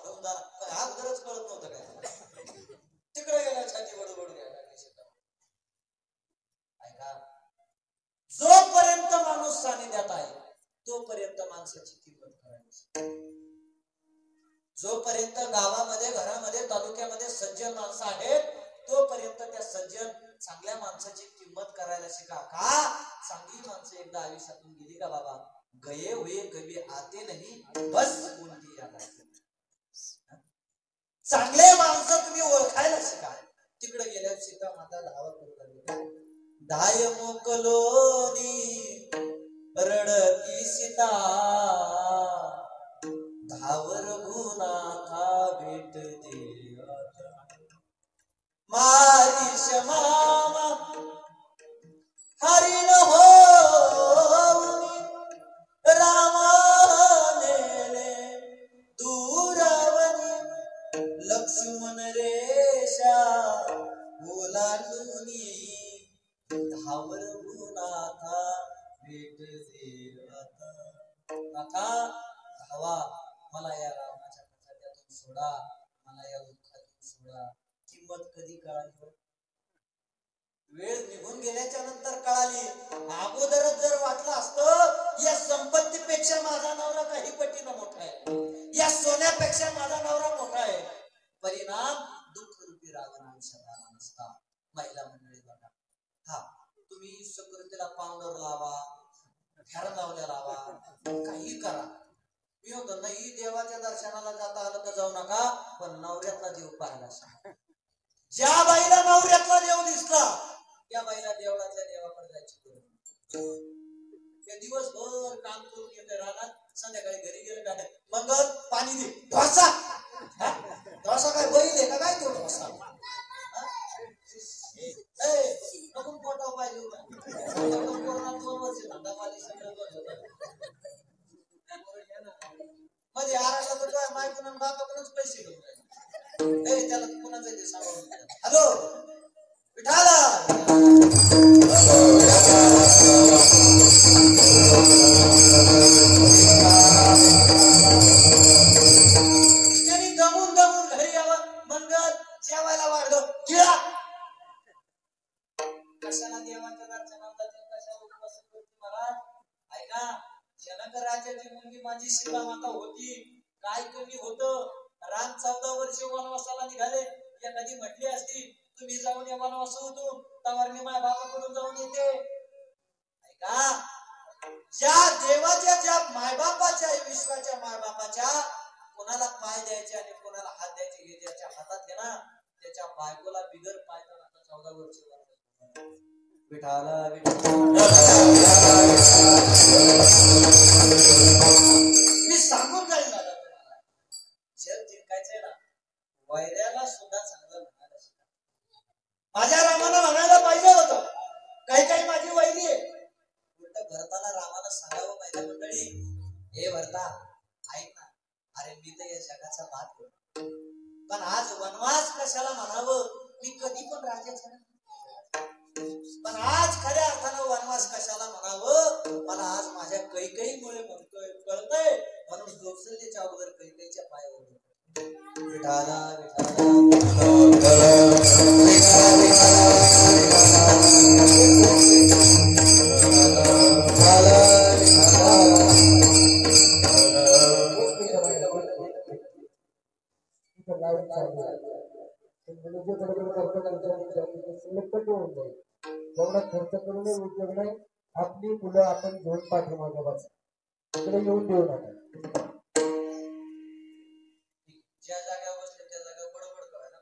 घेऊन जा, अगोदरच कळत नव्हतं काय. तिकडे गेला छाती बडबड घ्यायला. ऐका, जोपर्यंत माणूस सानिध्यात आहे तोपर्यंत माणसाची किंमत करायची. जोपर्यंत गावामध्ये, घरामध्ये, तालुक्यामध्ये सज्जन माणसं आहेत तोपर्यंत त्या सज्जन चांगल्या माणसाची किंमत करायला शिका. का? चांगली माणसं एकदा आयुष्यातून गेली का बाबा, गये हुए कभी आते नहीं, बस उनकी याद आती. चांगले माणसं तुम्ही ओळखायला शिका. तिकडे गेल्या सीता माता धावा करू लागली. दाय मोकलोनी रडती सीता, धावर गुनाथा भेट दे मारी शमामा हरिण होऊनी रामानेले दूरवनी लक्ष्मण रेषा ओलांडूनी धावर गुनाथा भेट दे नाथा. धावा, मला या रावणाच्या कचाट्यातून सोडा, मला या दुःखातून सोडा. किंमत कधी कळाली? वेळ निघून गेल्याच्या नंतर कळाली. अगोदरच जर वाटलं असतं या संपत्तीपेक्षा माझा नवरा काही पटीनं मोठा आहे, या सोन्यापेक्षा माझा नवरा मोठा आहे, परिणाम दुःख रूपी रावण आयुष्यात आला नसता. महिला मंडळी बघा, हा तुम्ही सकृतीला पावडर लावा, फेरा लावल्या लावा, काही करा. मी होतो नाही, देवाच्या दर्शनाला जाता आलं तर जाऊ नका, पण नवऱ्यातला देव पाहायला सांगा. ज्या बाईला नवऱ्यातला देव दिसला त्या बाईला देवळातल्या देवाकडे जायची गरज. ते दिवसभर काम करून येते रानात, संध्याकाळी घरी गेले काय मंगल पाणी दे, ढोसा. ढोसा काय बैल आहे का काय तो ढोसा? नको पोटाव पाहिजे. 2 वर्ष धंदा पाणी सगळं मध्ये आराला तर काय मायकून बापाकडूनच पैसे घेऊन राहिले. त्याला कोणाचं ते सांगून. हॅलो विठाला, त्यांनी दमून दमून घरी यावं. मंगल जेवायला वाढलं गिळा. कशाला देवाच्या दर्शनाला कशाला उपस्थित होती महाराज? ऐका, जनक राजाची मुलगी माझी सीता माता होती. काय कमी होतं? राम 14 वर्ष वनवासाला निघाले. या कधी म्हटली असती तुम्ही जाऊन या वनवासातून, तवर मी माझ्या बापाकडून जाऊन येते. ऐका, ज्या देवाच्या, ज्या मायबापाच्या, विश्वाच्या मायबापाच्या कोणाला पाय द्यायचे आणि कोणाला हात द्यायचे हे ज्याच्या हातात आहे ना, त्याच्या बायकोला बिगर पाय तर 14 वर्ष विठाला मी सांगून जाईल दादा तुम्हाला. जग जिंकायचंय ना, वैऱ्याला सुद्धा चांगलं म्हणायला शिका. माझ्या रामाला म्हणायला पाहिजे होतं, काही काही माझी वैरी आहे. उलट भरताला रामाला सांगावं पाहिजे, मंडळी हे भरता ऐक ना, अरे मी तर या जगाचा भात होतो, पण आज वनवास कशाला म्हणावं? मी कधी पण राजाचा, पण आज खऱ्या अर्थानं वनवास कशाला म्हणावं मला आज माझ्या कैकेयीमुळे म्हणतोय, कळतंय. म्हणून कौशल्याच्या अगोदर कैकेयीच्या पायावर विठाला जेवढा खर्च करून उपयोग नाही. आपली मुलं आपण घेऊन पाठीमागे बसा, तिकडे येऊन देऊ नका. ज्या जागा बसले त्या जागा बडबड करायला.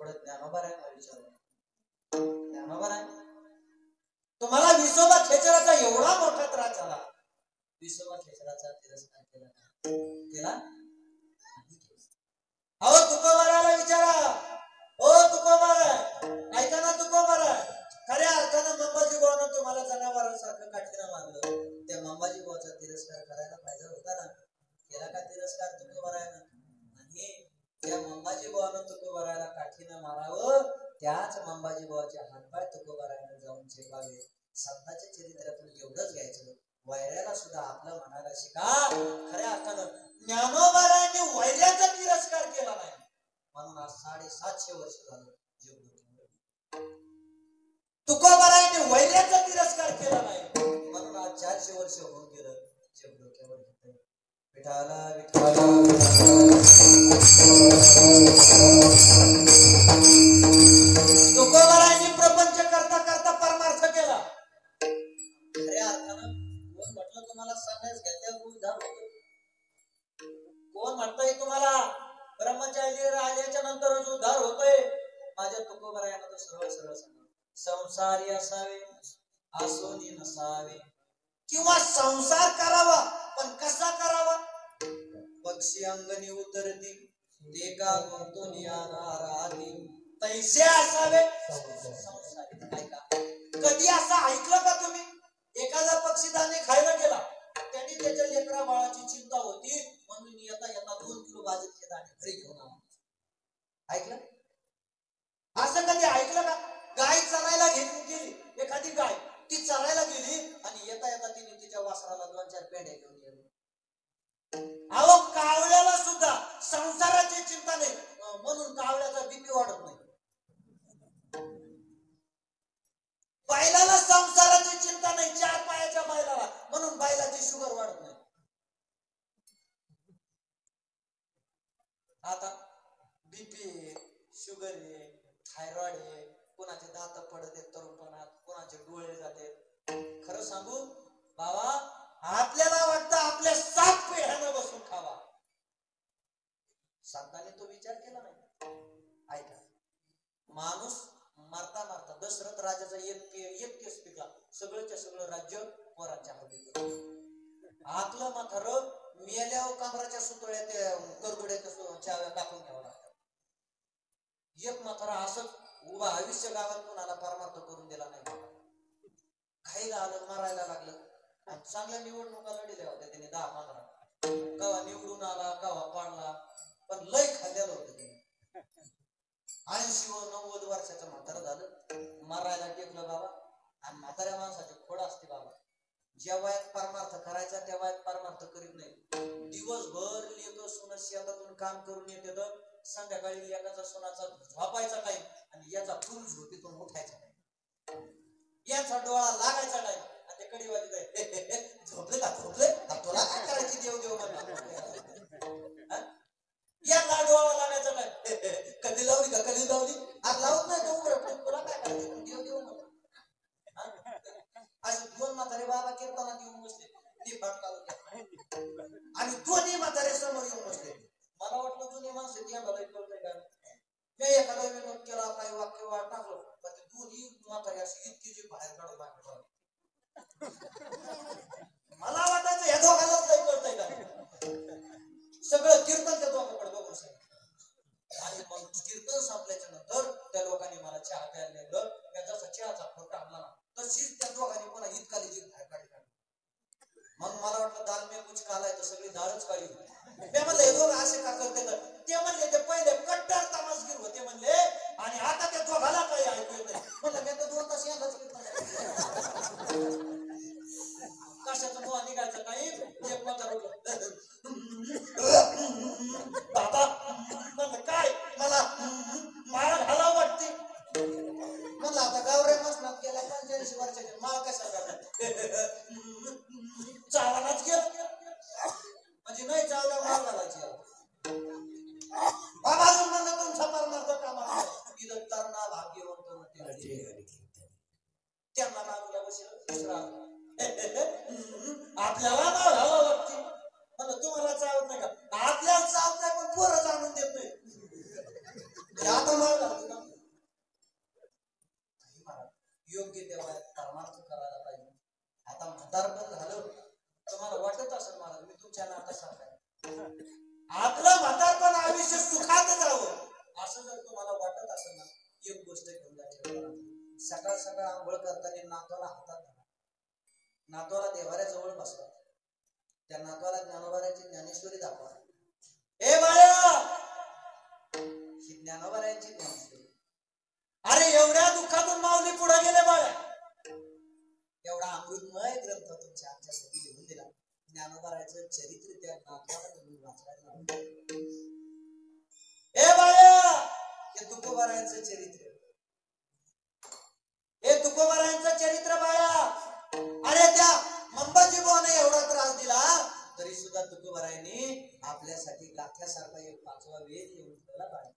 थोडं ज्ञानोबा आहे विचार, ज्ञानोबा आहे. तुम्हाला विसोबा खेचराचा एवढा मोठा त्रास झाला, विसोबा खेचराचा तिरस्कार केला. अहो तुकोबाराला विचारा, ओ तुकोबार ऐका ना, तुकोबार खऱ्या अर्थानं मंबाजी भावानं तुम्हाला जनावरांसारखं काठीनं मारलं, त्या मंबाजी बुवाचा तिरस्कार करायला पाहिजे होता ना. केला का तिरस्कार तुकोबारायानं? आणि त्या मंबाजी बुवानं तुकोबारायाला काठीनं मारावं, त्याच मंबाजी बुवाचे हातपाय तुकोबारायानं जाऊन चेपावे. संतांच्या चरित्रातून एवढंच घ्यायचं, वैऱ्याला सुद्धा आपलं म्हणायला शिका. खऱ्या अर्थानं ज्ञानोबारायांनी वैऱ्याचा तिरस्कार केला नाही, म्हणून आज 750 वर्ष झालं तुकोबारायांनी वैऱ्याचा तिरस्कार केला नाही, म्हणून आज 400 वर्ष होऊन गेलं जग डोक्यावर घेतंय. विठाला विठाला तुकोबारायांनी प्रपंच करता करता परमार्थ केला. खऱ्या अर्थानं कोण म्हटलं तुम्हाला सांगायच घेतल्यावर उद्धार होतो? कोण म्हणतंय तुम्हाला ब्रह्मचारी आल्याच्या नंतरच उद्धार होतोय? माझ्या तुकोबारायानं तर सरळ सरळ सांगितलं, संसारी असावे असोनी नसावे, किंवा संसार करावा पण कसा करावा? पक्षी अंगणी उतरती ते का गुंतून आधी तैसे असावे संसारी. ऐका, कधी असं ऐकलं का तुम्ही? एखादा पक्षी दाणे खायला गेला, त्यांनी त्याच्या लेकरा बाळाची चिंता होती म्हणून येता येता 2 किलो बाजरीचे दाणे घरी घेऊन आला. ऐकलं? असं कधी ऐकलं का? गाय चरायला गेली, एखादी गाय ती चरायला गेली आणि येता येता तिने तिच्या वासराला 2-4 पेंड्या घेऊन गेली. अहो, कावळ्याला सुद्धा संसाराची चिंता नाही म्हणून कावळ्याचा बीपी वाढत नाही. बैलाला संसाराची चिंता नाही, 4 पायाच्या बैलाला, म्हणून बैलाची शुगर वाढत नाही. आता बीपी, शुगर आहे, थायरॉइड आहे, कोणाचे दात पडत आहेत तरुणपणात, कोणाचे डोळे जाते. खरं सांगू बाबा, आपल्याला वाटतं आपल्या 7 पिढ्यानं बसून खावा. संतांनी तो विचार केला नाही. ऐका, माणूस मारता मारता दशरथ राजाचा एक केस पिकला, सगळंच्या सगळं राज्य पोरांच्या हाती. आपलं म्हातारं मेल्यावर कामराच्या सुतळ्या त्या करगुड्याच्या चाव्या टाकून घ्यावं लागतात. एक म्हातारा असंच उभा आयुष्य गावात कोणाला परमार्थ करून दिला नाही. खायला आलं, मारायला लागलं. आणि चांगल्या निवडणुका लढल्या होत्या त्याने 10-15. कवा निवडून आला, कवा पाडला, पण लय खाल्लेलं होतं त्याने. 80-90 वर्षाचं म्हातारं झालं, मारायला टेकलं बाबा. आणि म्हाताऱ्या माणसाची खोड असते बाबा, ज्या वयात परमार्थ करायचा त्या वयात परमार्थ करीत नाही. दिवसभर लेकं सोनं शेतातून काम करून येते, तर संध्याकाळी एकाचा सोनाचा झोपायचा टाइम आणि याचा फुल झोपेतून उठायचा टाइम, याचा डोळा लागायचा टाइम. आणि ते कढीवाली जाय, झोपले का झोपले, तुला काय करायची देव देव म्हणा. याला डोळा लागायचा टाइम, कधी लावली का कधी लावली, आज लावत नाही तो उघड, तुला काय करायचं देव देव म्हणा. असे 2 म्हातारे बाबा कीर्तनात येऊन बसले, आणि 2 म्हातारे समोर येऊन बसले. मला वाटलं जुनी माणसं याला कळतंय का? मी एखादा विनोद केला, काही वाक्य वाट टाकलं, पण ते 2 म्हातारे अशी इतकी जी बाहेर काढून बाहेर. मला वाटायचं या दोघांनाच काही कळतंय का? सगळं कीर्तन त्या दोघांकडे बघून सांगितलं. आणि मग कीर्तन संपल्याच्या नंतर त्या लोकांनी मला चहा प्यायला नेलं. जसा चहाचा फोटा आणला ना, तशीच त्या दोघांनी मला इतकाली जी बाहेर काढली. मग मला वाटलं दाल में कुछ काला आहे, तर सगळी दाळच काढली. मी म्हणलं हे दोघं असे का करते? ते म्हणले ते पहिले कट्टर तमासगीर होते म्हणले, आणि आता त्या दोघाला काही ऐकू येत नाही. म्हणलं मी तर 2 तास यालाच कशाचं मोहा निघायचं काही. एक म्हातारा बाबा म्हणलं काय, मला माळ घालावं वाटते. म्हणलं आता गावरे मसनात गेला 45 वर्षाचे, माळ कशा घालतात? चावानाच गेला म्हणजे नाही चावल्या माळ घालायची. बाबा म्हणलं तुमचा परमार्थ कामा इथं तरणा भाग्यवंत त्यांना बाजूला बसेल दुसरा आपल्याला नाव घालावं लागते. म्हणलं तुम्हाला चावत नाही का? आपल्याला चावत नाही, पण पोरं जाणून देत नाही. आता माळ घालतो ना, योग्य तेव्हा परमार्थ करायला पाहिजे. आता म्हातारपण झालं, तुम्हाला वाटत असेल महाराज मी तुमच्या नाता सांगाय आपलं म्हातारपण आयुष्य सुखात जावं, असं जर तुम्हाला वाटत असेल ना, एक गोष्ट घेऊन जायची. सकाळ सकाळ आंघोळ करताना नाताला हातात धरा. नातवाला देवाऱ्याजवळ बसवा, त्या नातवाला ज्ञानोबाराची ज्ञानेश्वरी दाखवा. हे बाळा, ही ज्ञानोबाराची ज्ञानेश्वरी. अरे एवढ्या दुःखातून माऊली पुढे गेले बाळा. एवढा अमृतमय ग्रंथ तुमच्या आमच्यासाठी लिहून दिला. ज्ञानोबाराचं चरित्र त्या नातवाला तुम्ही वाचायला लावलं. हे बाळा, हे तुकोबारायांचं चरित्र, हे तुकोबारायांचं चरित्र बाळा. अरे त्या मंबाजीबाने एवढा त्रास दिला तरी सुद्धा तुकोबारायांनी आपल्यासाठी गाथ्यासारखा एक 5वा वेद येऊन ठेवला बाळा.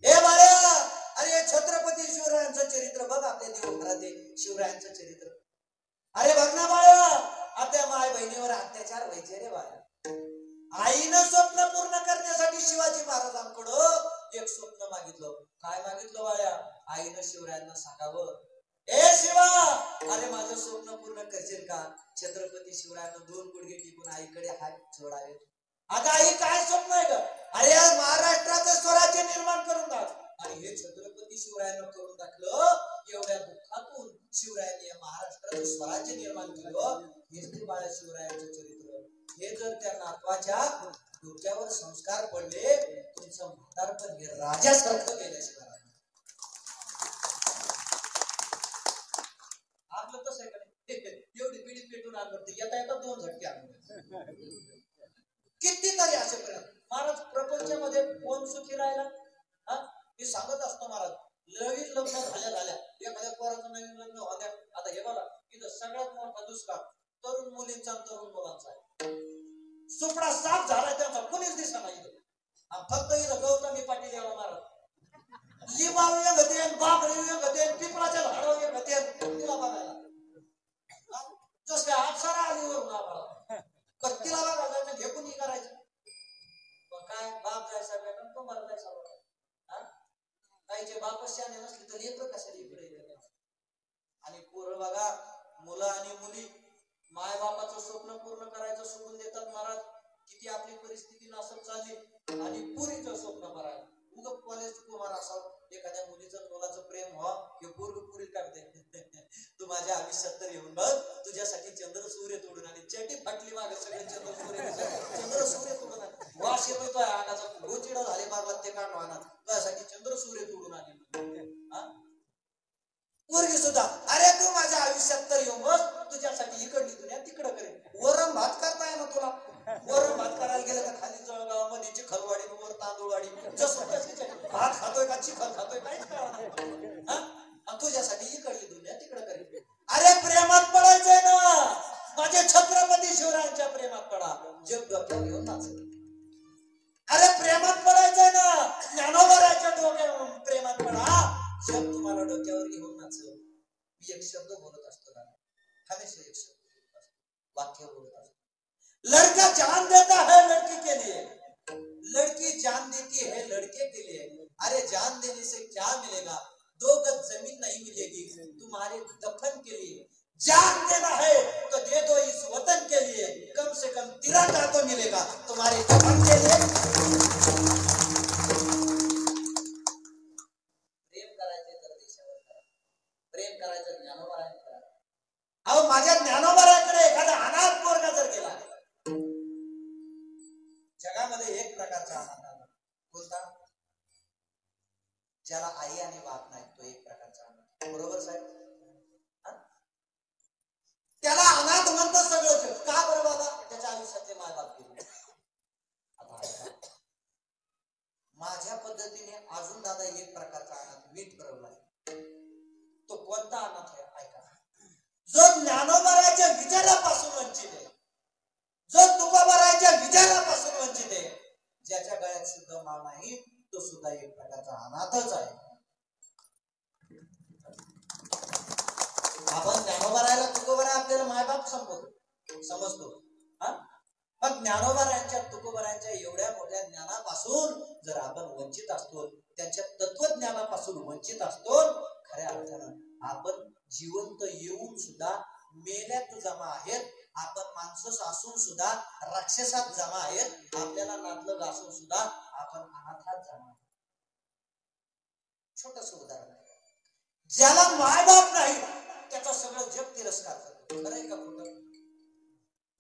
हे बाळा, अरे छत्रपती शिवरायांचं चरित्र बघ, आपल्या देवघरात शिवरायांचं चरित्र. अरे बघ ना बाळा, आपल्या माय बहिणीवर अत्याचार व्हायचे रे बाळा. आईनं स्वप्न पूर्ण करण्यासाठी शिवाजी महाराजांकडं एक स्वप्न मागितलं. काय मागितलं बाळा? आईनं शिवरायांना सांगावं, ए शिवा, अरे माझं स्वप्न पूर्ण करशील का? छत्रपती शिवरायांना 2 गुडघे टिकून आईकडे हात जोडावे. आता आई काय स्वप्न आहे ग? अरे महाराष्ट्राचं स्वराज्य निर्माण करून टाक. आणि हे छत्रपती शिवरायांना करून टाकलं. एवढ्या दुःखातून शिवरायांनी महाराष्ट्राचं स्वराज्य निर्माण केलं. हेच ते बाळा शिवरायांचं चरित्र. हे जर त्या नातवाच्या डोक्यावर संस्कार पडले, तुमचं म्हातारपण हे राजासारखं केल्याशिवाय आपलं तसं आहे का नाही? एवढी पिढी पेटून आणलं येता येता 2 झटके आणले. कितीतरी असे प्रयत्न. महाराज प्रपंचामध्ये कोण सुखी राहिला? मी सांगत असतो महाराज, नवीन लग्न झाल्या एखाद्या पोराचं नवीन लग्न होत्या. आता हे बघा, इथं सगळ्यात मोठा दुष्काळ तरुण मुलींचा तरुण मुलांचा आहे. सुपडा साफ झाला त्यांचा कोणीच दिसत नाही इथं. फक्त इथं गौतमी पाटील याला महाराज लिंबाव एक होते, बाबरी एक होते, पिपळाच्या झाडावर एक होते. तिला बघायला जसं काय अप्सरा आली वरून आम्हाला. तिला बघायला हे कोणी करायचं? काय बाप जायचा बेटा, तो मला जायचा. काहीचे बापच शाने नसले तर येतो कशाला इकडे येते. आणि पोरं बघा, मुलं आणि मुली माय बापाचं स्वप्न पूर्ण करायचं सोडून देतात महाराज. किती आपली परिस्थिती नासत चालली. आणि पुरीचं स्वप्न करायला उगं कॉलेज कुमार असावं, एखाद्या मुलीचं मुलाचं प्रेम व्हा, हे पोरग पुरी काढते. तू माझ्या आयुष्यात तर येऊन बघ, तुझ्यासाठी चंद्र सूर्य तोडून आणि चेटी फाटली मागे सगळे चंद्र सूर्य तोडून आले. वास येतोय तो अंगाचा, गोचिडा झाले मारला ते काढवाना, तुझ्यासाठी चंद्र सूर्य तोडून आले. पोरगी सुद्धा, अरे तू माझ्या आयुष्यात तर येऊन बघ, तुझ्यासाठी इकडली दुनिया तिकडं करेल. वरण भात करताय ना तुला? वरण भात करायला गेलं तर खाली जळगावामध्ये चिखलवाडी, वर तांदूळवाडी, भात खातोय का चिखल खातोय काहीच कळणार. तुझ्यासाठी इकडली दुनिया तिकडं करेल. अरे प्रेमात पडायचंय ना, माझे छत्रपती शिवरायांच्या प्रेमात पडा, जग डोक्यावर घेऊन नाच. अरे प्रेमात पडायचंय ना, ज्ञानोबाराच्या डोक्यावर प्रेमात पडा, जग तुम्हाला डोक्यावर घेऊन नाच. मी एक शब्द बोलत असतो ना, हमेशा एक शब्द बोलत असतो, वाक्य बोलत असतो. लड़का जान देता है लड़की के लिए, लड़की जान देती है लड़के के लिए. अरे जान देने से क्या मिलेगा? 2 गज जमीन नहीं मिलेगी तुम्हारे दफन के लिए. जान देना है तो दे दो इस वतन के लिए, कम से कम तिरंगा तो मिलेगा तुम्हारे दफन के लिए. प्रेम करायचे तर देशावर करा, प्रेम करायचं ज्ञानोबाराकडे करा. अहो माझ्या ज्ञानोबाराकडे एखादा अनाथ पोरगा जर गेला, जगामध्ये एक प्रकारचा अनाथ आला, कोणता? ज्याला आई आणि बाप नाही, तो एक प्रकारचा अनाथ. बरोबर साहेब? त्याला अनाथ म्हणतात सगळं. का बरं बाबा? त्याच्या आयुष्यातले माय बाप गेले. आता माझ्या पद्धतीने अजून दादा एक प्रकारचा अनाथ मीठ करवलाय. तो कोणता अनाथ आहे ऐका. जो ज्ञानोबाराच्या विचारापासून वंचित आहे, जो तुकोबाराच्या विचारापासून वंचित आहे, ज्याच्या गळ्यात शुद्ध माळ नाही, तो सुद्धा एक प्रकारचा अनाथच आहे. आपण ज्ञानोबारायला तुकोबाराय आपल्याला मायबाप समजतो. पण ज्ञानोबारायांच्या तुकोबारायांच्या एवढ्या मोठ्या ज्ञानापासून जर आपण वंचित असतो, त्यांच्या तत्वज्ञानापासून वंचित असतो, खऱ्या अर्थानं आपण जिवंत येऊन सुद्धा मेल्यात जमा आहेत. आपण माणसं असून सुद्धा राक्षसात जमा आहेत. आपल्याला नातलग असून सुद्धा आपण अनाथात जमा आहेत. छोटस उदाहरण, ज्याला मायबाप नाही त्याचा सगळं जग तिरस्कार करतो. खरंय का खोटं?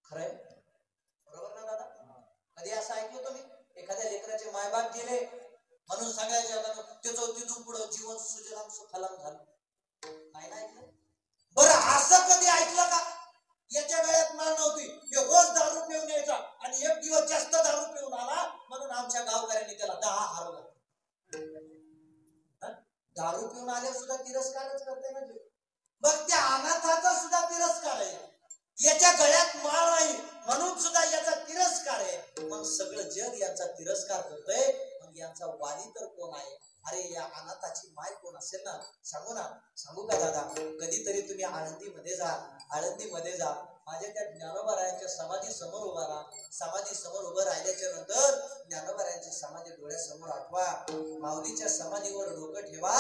खरंय, बरोबर ना दादा? कधी असं ऐकलं तुम्ही एखाद्या लेकराचे मायबाप गेले म्हणून सगळ्या जगानं त्याचं तिथून पुढं जीवन सुजलाम सुफलाम झालं? नाही ना ऐकलं? बरं असं कधी ऐकलं का याच्या गळ्यात माळ नव्हती, हे रोज दारू पिऊन यायचा आणि एक दिवस जास्त दारू पिऊन आला म्हणून आमच्या गावकऱ्यांनी त्याला 10 हरवला? दारू पिऊन आले सुद्धा तिरस्कारच करते ना ते. मग त्या अनाथाचा सुद्धा तिरस्कार आहे, याच्या गळ्यात माळ नाही म्हणून सुद्धा याचा तिरस्कार आहे. मग सगळं जग यांचा तिरस्कार करतोय, मग यांचा वाली तर कोण आहे? अरे या अनाथाची माय कोण असेल ना? सांगू ना, सांगू का दादा? कधीतरी तुम्ही आळंदीमध्ये जा, आळंदीमध्ये जा, माझ्या त्या ज्ञानोबारायांच्या समाधी समोर उभा राहा. समाधी समोर उभं राहिल्याच्या नंतर ज्ञानोबारायांची समाधी डोळ्यासमोर आठवा, माऊलीच्या समाधीवर डोकं ठेवा.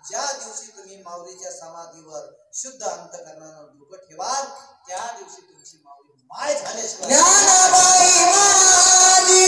ज्या दिवशी तुम्ही माऊलीच्या समाधीवर शुद्ध अंतकरणानं डोकं ठेवाल त्या दिवशी तुमची माऊली माय झाल्याशिवाय ज्ञानाबाई माझी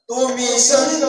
तुम्ही संत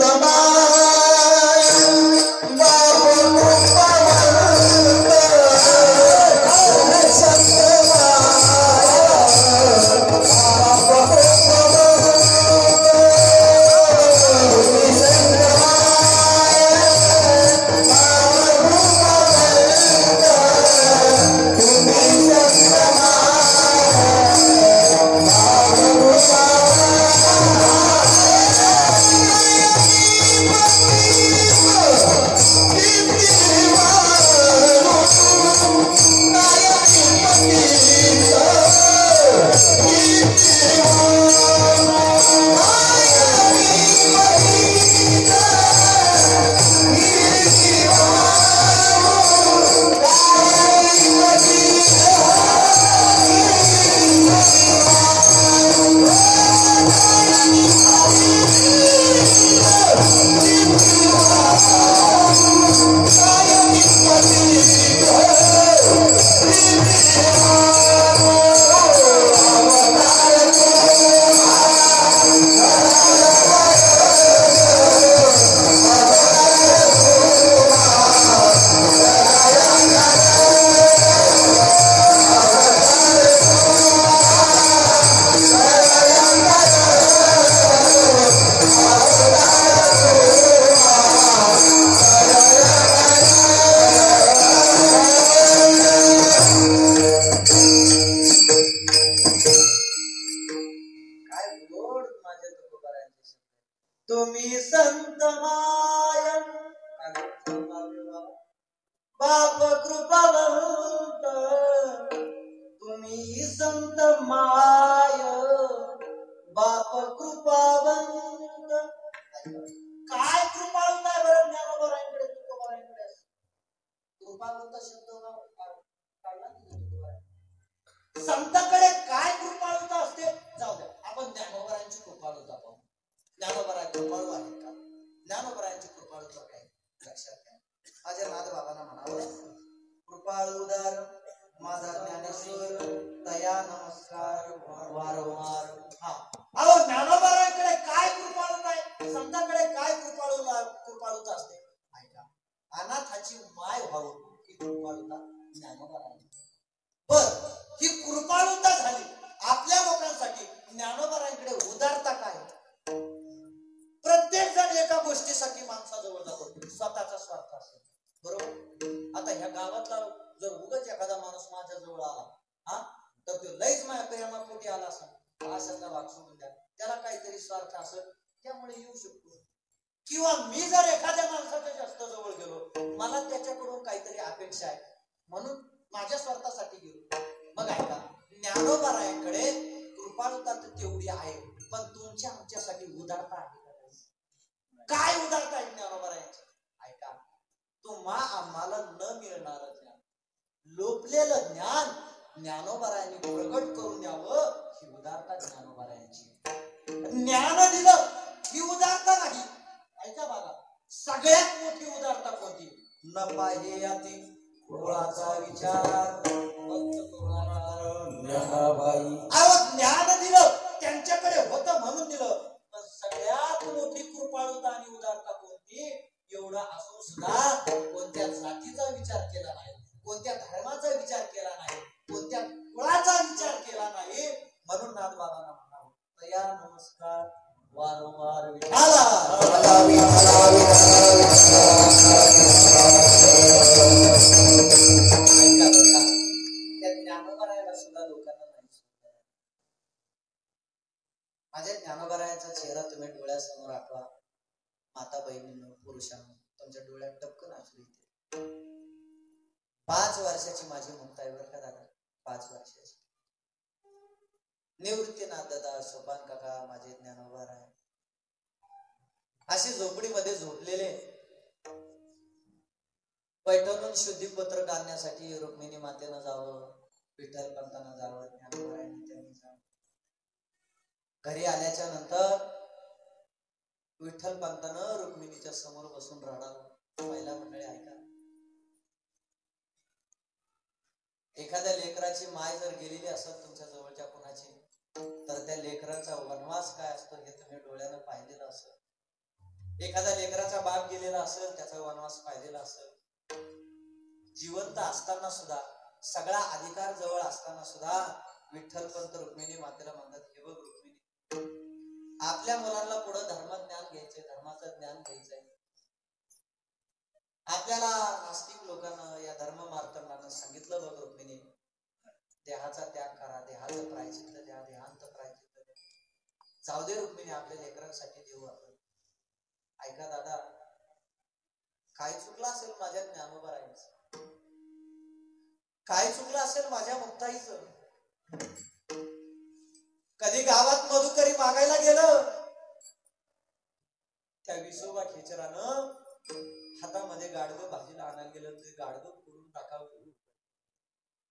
तुम्ही संत मायन बाप कृपावंत, तुम्ही संत माय बाप कृपावंत. काय कृपावंत आहे बरं ज्ञानोबारायांकडे तुकोबारायांकडे? कृपावंत शब्द संताकडे काय कृपाळुता असते? जाऊ द्या, आपण ज्ञानोबारायांची कृपाळुता पाहू. भाग सोडून द्या, त्याला काहीतरी स्वार्थ असेल त्यामुळे येऊ शकतो. किंवा मी जर एखाद्या माणसाच्या जास्त जवळ गेलो, मला त्याच्याकडून काहीतरी अपेक्षा आहे म्हणून माझ्या स्वार्थासाठी गेलो. मग ऐका, ज्ञानोबारायांकडे कृपाळुता तर तेवढी आहे, पण तुमच्या आमच्यासाठी उदारता आहे का? काय उदारता आहे ज्ञानोबारायांची? ऐका, तुम्हा आम्हाला न मिळणार ज्ञान, लोपलेलं ज्ञान ज्ञानोबारायांनी प्रगट करून द्यावं, ही उदारता ज्ञानोबारायांची. ज्ञान दिलं ही उदारता नाही. ऐका बघा, सगळ्यात मोठी उदारता कोणती? न पाहिजे याती कुळाचा विचार, ज्ञान दिलं त्यांच्याकडे होतं म्हणून दिलं. पण सगळ्यात मोठी कृपाळुता आणि उदारता कोणती? एवढं असून सुद्धा कोणत्या जातीचा विचार केला नाही, कोणत्या धर्माचा विचार केला नाही, कोणत्या कुळाचा विचार केला नाही. म्हणून नाथबाबांना म्हणावं, तया नमस्कार वारंवार ज्ञानोबारायाला सुद्धा लोकांना नाही. माझ्या ज्ञानोबारायांचा चेहरा तुम्ही डोळ्यासमोर आठवा. माता बहिणींनो, पुरुषांनो, तुमच्या डोळ्यात टपकन अश्रू येते. 5 वर्षाची माझी मुक्ता आहे बरं का दादा, 5 वर्षाची. निवृत्तीनाथ दादा, सोपान काका, माझे ज्ञानोबाराय अशी झोपडीमध्ये झोपलेले. पैठणहून शुद्धीपत्र काढण्यासाठी रुक्मिणी मातेनं जावं, विठ्ठल पंतानं जावं, ज्ञानोबारायांनी त्यांनी जावं. घरी आल्याच्या नंतर विठ्ठल पंतानं रुक्मिणीच्या समोर बसून रडावं. पहिला मंडळी ऐका, एखाद्या लेकराची माय जर गेलेली असेल तुमच्या जवळच्या कोणाची, तर त्या लेकराचा वनवास काय असतो हे तुम्ही डोळ्यानं पाहिलेलं असेल. एखाद्या लेकराचा बाप गेलेला असेल, त्याचा वनवास पाहिलेला असेल. जिवंत असताना सुद्धा, सगळा अधिकार जवळ असताना सुद्धा विठ्ठल पंत रुक्मिणी मातेला म्हणतात, हे बघ रुक्मिणी, आपल्या मुलांना पुढे धर्मज्ञान घ्यायचंय, धर्माचं ज्ञान घ्यायचंय. आपल्याला नास्तिक लोकांना, या धर्म मार्तंडानं सांगितलं, बघ रुक्मिणी, देहाचा त्याग करा, देहाचं प्रायचित्त द्या, देहांत प्रायचित्त द्या. जाऊ दे रुक्मिणी, आपल्या लेकरांसाठी देऊ आपण. ऐका दादा, काय चुकलं असेल माझ्या ज्ञानोबारायांचं, काय चुकलं असेल माझ्या मुक्ताईचं? कधी गावात मधुकरी मागायला गेलं, त्या विसोबा खेचरानं हातामध्ये गाडगं भाजीला आणायला गेलं, ते गाडगं फोडून टाकावं.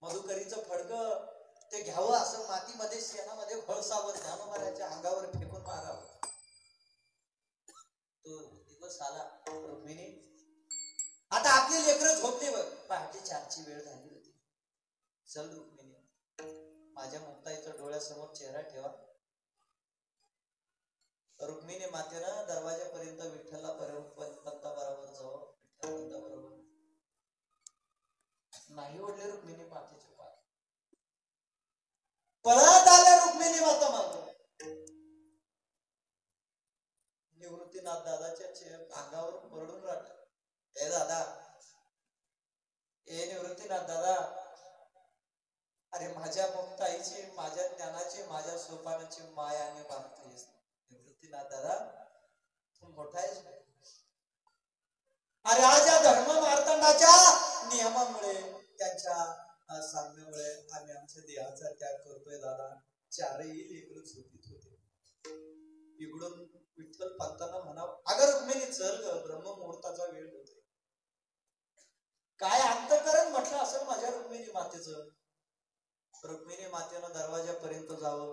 मधुकरीचं फडकं ते घ्यावं, असं मातीमध्ये शेणामध्ये फळसावर ज्ञानोबाराच्या अंगावर फेकून मारावं. तो दिवस आला. रुक्मिणी, आता आपली लेकरं झोपली बघ, पहाटे 4ची वेळ झाली होती. चल रुक्मिणी, माझ्या मुक्ताईच्या डोळ्यासमोर चेहरा ठेवा. रुक्मिणी मातेनं दरवाजापर्यंत विठ्ठलला पंताबरोबर जावं. विठ्ठल पंताबरोबर नाही ओढले रुक्मिणी मातेचे पाय, पळत आल्या रुक्मिणी माता मागं. निवृत्तीनाथ दादाच्या अंगावर पडून राहिला, हे दादा, ए निवृत्तीनाथ दादा, अरे माझ्या मुक्ताईची, माझ्या ज्ञानाची, माझ्या सोपानाची माया आणि बांधतोयस. निवृत्तीनाथ दादा, तू मोठा आहेस. अरे आज या धर्म मार्तंडाच्या नियमामुळे, त्यांच्या सांगण्यामुळे आम्ही आमच्या देहाचा त्याग करतोय दादा. 4ही लेकरं झोपीत होते. इकडून विठ्ठल पंतांना म्हणावं, अगं रुक्मिणी चल ग, ब्रह्ममुहूर्ताचा वेळ होतोय. काय अंतःकरण म्हटलं असेल माझ्या रुक्मिणी मातेचं. रुक्मिणी मातेनं दरवाजापर्यंत जावं,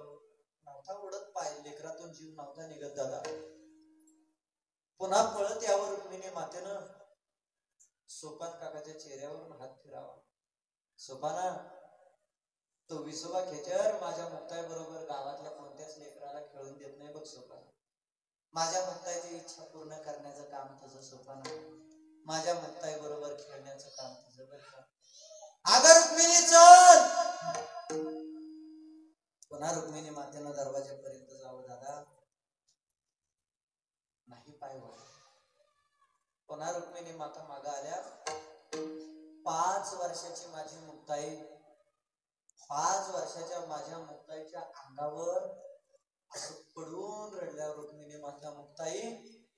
नव्हता उडत पाय, लेकरातून जीव नव्हता निघत दादा. पुन्हा पळत यावं रुक्मिणी मातेनं. सोपान काकाच्या चेहऱ्यावरून हात फिरावा. सोपाना, तो विसोबा खेचर माझ्या मुक्ताई बरोबर गावातल्या कोणत्याच लेकराला खेळून देत नाही बघ सोपाना. माझ्या मुक्ताईची इच्छा पूर्ण करण्याचं काम तुझं सोपाना, माझ्या मुक्ताई बरोबर खेळण्याचं काम तुझं बरं का. अगं रुक्मिणी चल. पुन्हा रुक्मिणी मातेनं दरवाजापर्यंत जावं दादा, नाही पाय वळले. पुन्हा रुक्मिणी माता मागे आल्या. 5 वर्षाची माझी मुक्ताई, 5 वर्षाच्या माझ्या मुक्ताईच्या अंगावर पडून रडल्यावर रुक्मिणी माता मुक्ताई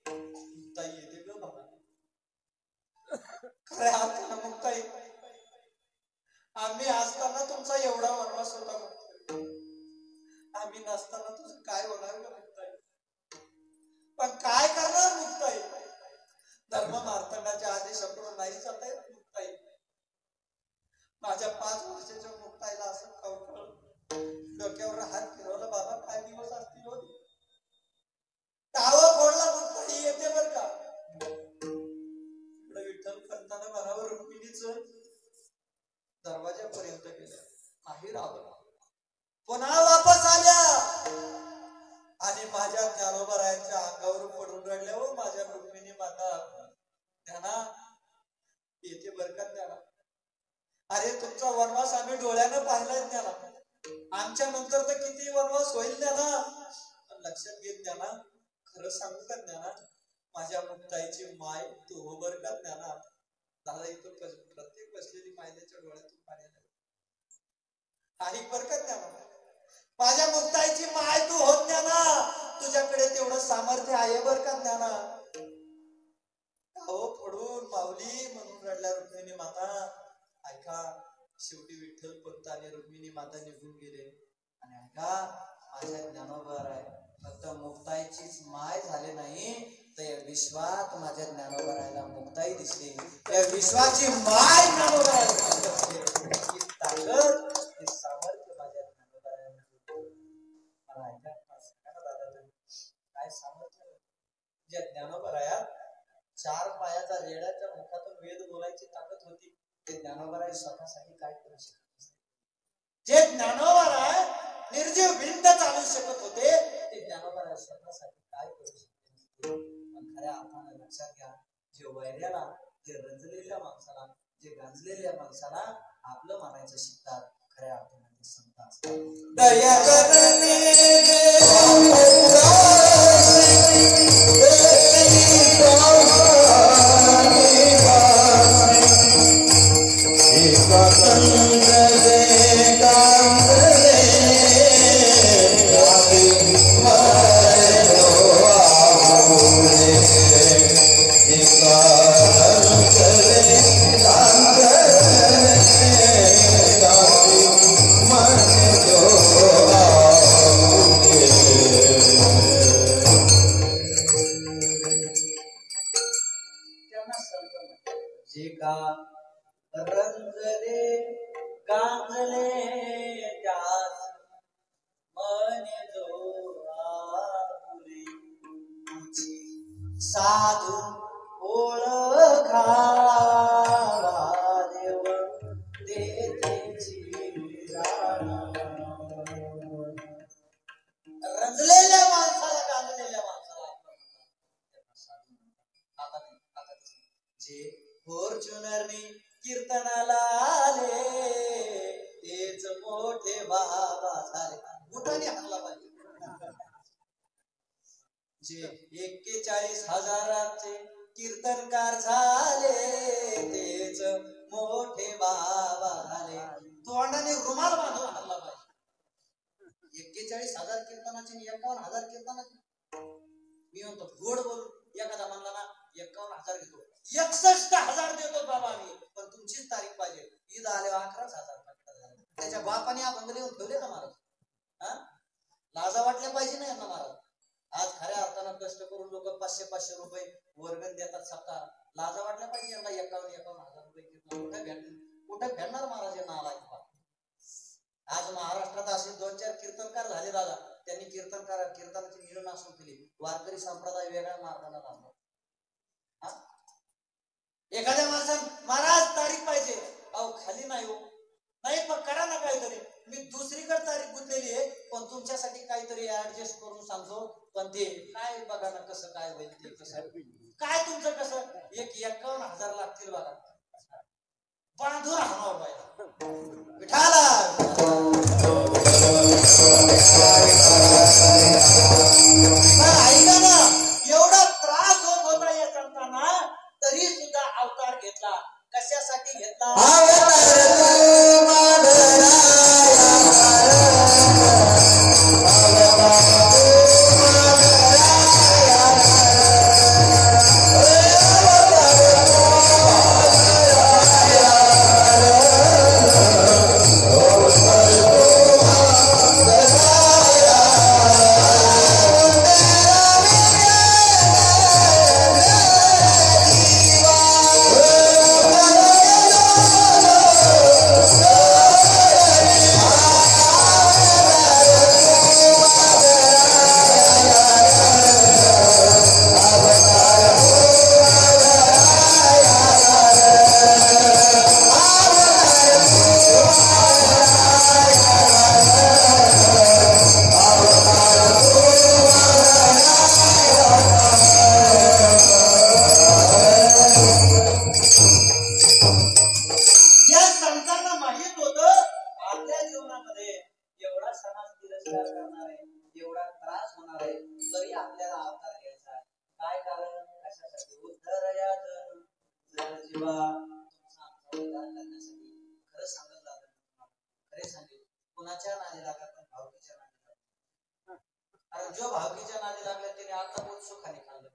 मुक्ताई येते ग बाबा. खऱ्या अर्थानं मुक्ताई, आम्ही असताना तुमचा एवढा वनवास होता मुक्ताई, आम्ही नसताना तुझं काय होणार ग मुक्ताई. पण काय करणार मुक्ताई, धर्म मार्तंडाच्या आदेशाकडून नाही जाता येत मुक्ताई. माझ्या 5 वर्षाच्या मुक्ताईला असं कवकळ डोक्यावर हात फिरवला बाबा. काय दिवस असतील होते, टाव फोडला मुक्ताई येते बर का. विठ्ठल पंतानं मनावर रुक्मिणीच दरवाजापर्यंत गेल्या, नाही राबला. पुन्हा वापस आल्या आणि माझ्या ज्ञानोबरायांच्या अंगावर पडून रडल्यावर माझ्या रुक्मिणी माता त्यांना येते बर का. त्याला अरे तुमचा वनवास आम्ही डोळ्यानं पाहिलाय त्याला, आमच्या नंतर तर किती वनवास होईल त्याला. लक्षात घेत त्यांना खरं सांगू का ज्ञाना, माझ्या मुक्ताईची माय तू हो बर का ज्ञाना. दादा इथं प्रत्येक बसलेली मायल्याच्या डोळ्यातून पाणी आहे बर का ज्ञाना. माझ्या मुक्ताईची माय तू होत ज्ञाना, तुझ्याकडे तेवढं सामर्थ्य आहे बर का ज्ञाना. हो पडून माऊली म्हणून रडल्या रुक्मिणी माता. ऐका, शेवटी विठ्ठल पंत आणि रुक्मिणी माता निघून गेले. आणि ऐका, माझ्या ज्ञानोबर आहे, फक्त मुक्ताईचीच माय झाले नाही तर या विश्वात माझ्या ज्ञानोबरायला मुक्ताई दिसली. या विश्वाची माय ज्ञानोबरायला ताकद, हे सामर्थ्य माझ्या ज्ञानोबरायला. मला ऐका दादा, काय सामर्थ्य ज्या ज्ञानोबरायात 4 पायाचा रेड्याच्या मुखातून वेद बोलायची ताकद होती, ते ज्ञानोबराय स्वतःसाठी काय करू शकत. जे ज्ञानोबराय निर्जीव भिंत चालू शकत होते, ते ज्ञानोबराय स्वतःसाठी काय करू शकते. पण खऱ्या अर्थानं लक्षात घ्या, जे वैऱ्याला, जे रंजलेल्या माणसाला, जे गांजलेल्या माणसाला आपलं मानायचं शिकतात, खऱ्या अर्थानं ते संत असतात. दया साधू ओळखा देव रंजलेल्या माणसाला, गांजलेल्या माणसाला जे फॉर्च्युनरनी कीर्तनाला आले तेच मोठे बाबा झाले. मोठाने हाणला पाहिजे. जे 41,000चे कीर्तनकार झाले तेच मोठे बाबा झाले. तोंडाने रुमाल बांधून हाणला पाहिजे. 41,000 कीर्तनाचे 51,000 कीर्तनाचे. मी म्हणतो गोड बोलून एखादा म्हणला ना 51,000 घेतो, 61,000 देतो बाबा मी, पण तुमचीच तारीख पाहिजे. ईद आले 11,000 त्याच्या बापाने अभंग लिहून ठेवले ना महाराज. लाजा वाटल्या पाहिजे ना यांना महाराज. आज खऱ्या अर्थानं कष्ट करून लोक 500-500 रुपये वर्गण देतात सप्ताह. लाजा वाटल्या पाहिजे यांना 51,000 रुपये कुठे फेडणार महाराज यांना आला. आज महाराष्ट्रात असे 2-4 कीर्तनकार झाले दादा, त्यांनी कीर्तनाची निरनासून केली. वारकरी संप्रदाय वेगळ्या मार्गाने लागला. एखाद्या माणसानं महाराज तारीख पाहिजे, अहो खाली नाही हो, नाही पण करा ना काहीतरी. मी दुसरीकडे तारीख गुंतलेली आहे, पण तुमच्यासाठी काहीतरी ऍडजस्ट करून सांगतो. पण ते काय बघा ना कसं काय होईल, ते कसं काय तुमचं कसं 51,000 लागतील बघा. बांधून राहणार बायला विठाला. ऐका ना, एवढा त्रास होत होता या संतांना, तरी सुद्धा अवतार घेतला. कशासाठी घेतला? अवतार तिरस्कार करणार आहे, एवढा त्रास होणार आहे, तरी आपल्याला अवतार घ्यायचा आहे. काय कारण, कशासाठी? उद्धरया जन जीवा, तुमचा आमचा उद्धार करण्यासाठी. खरं सांगत झालं, खरे सांगेल, कुणाच्या नादी लागला पण भावकीच्या नादी लागला. कारण जो भावकीच्या नादी लागला त्याने आता बहुत सुखाने खाल्लं.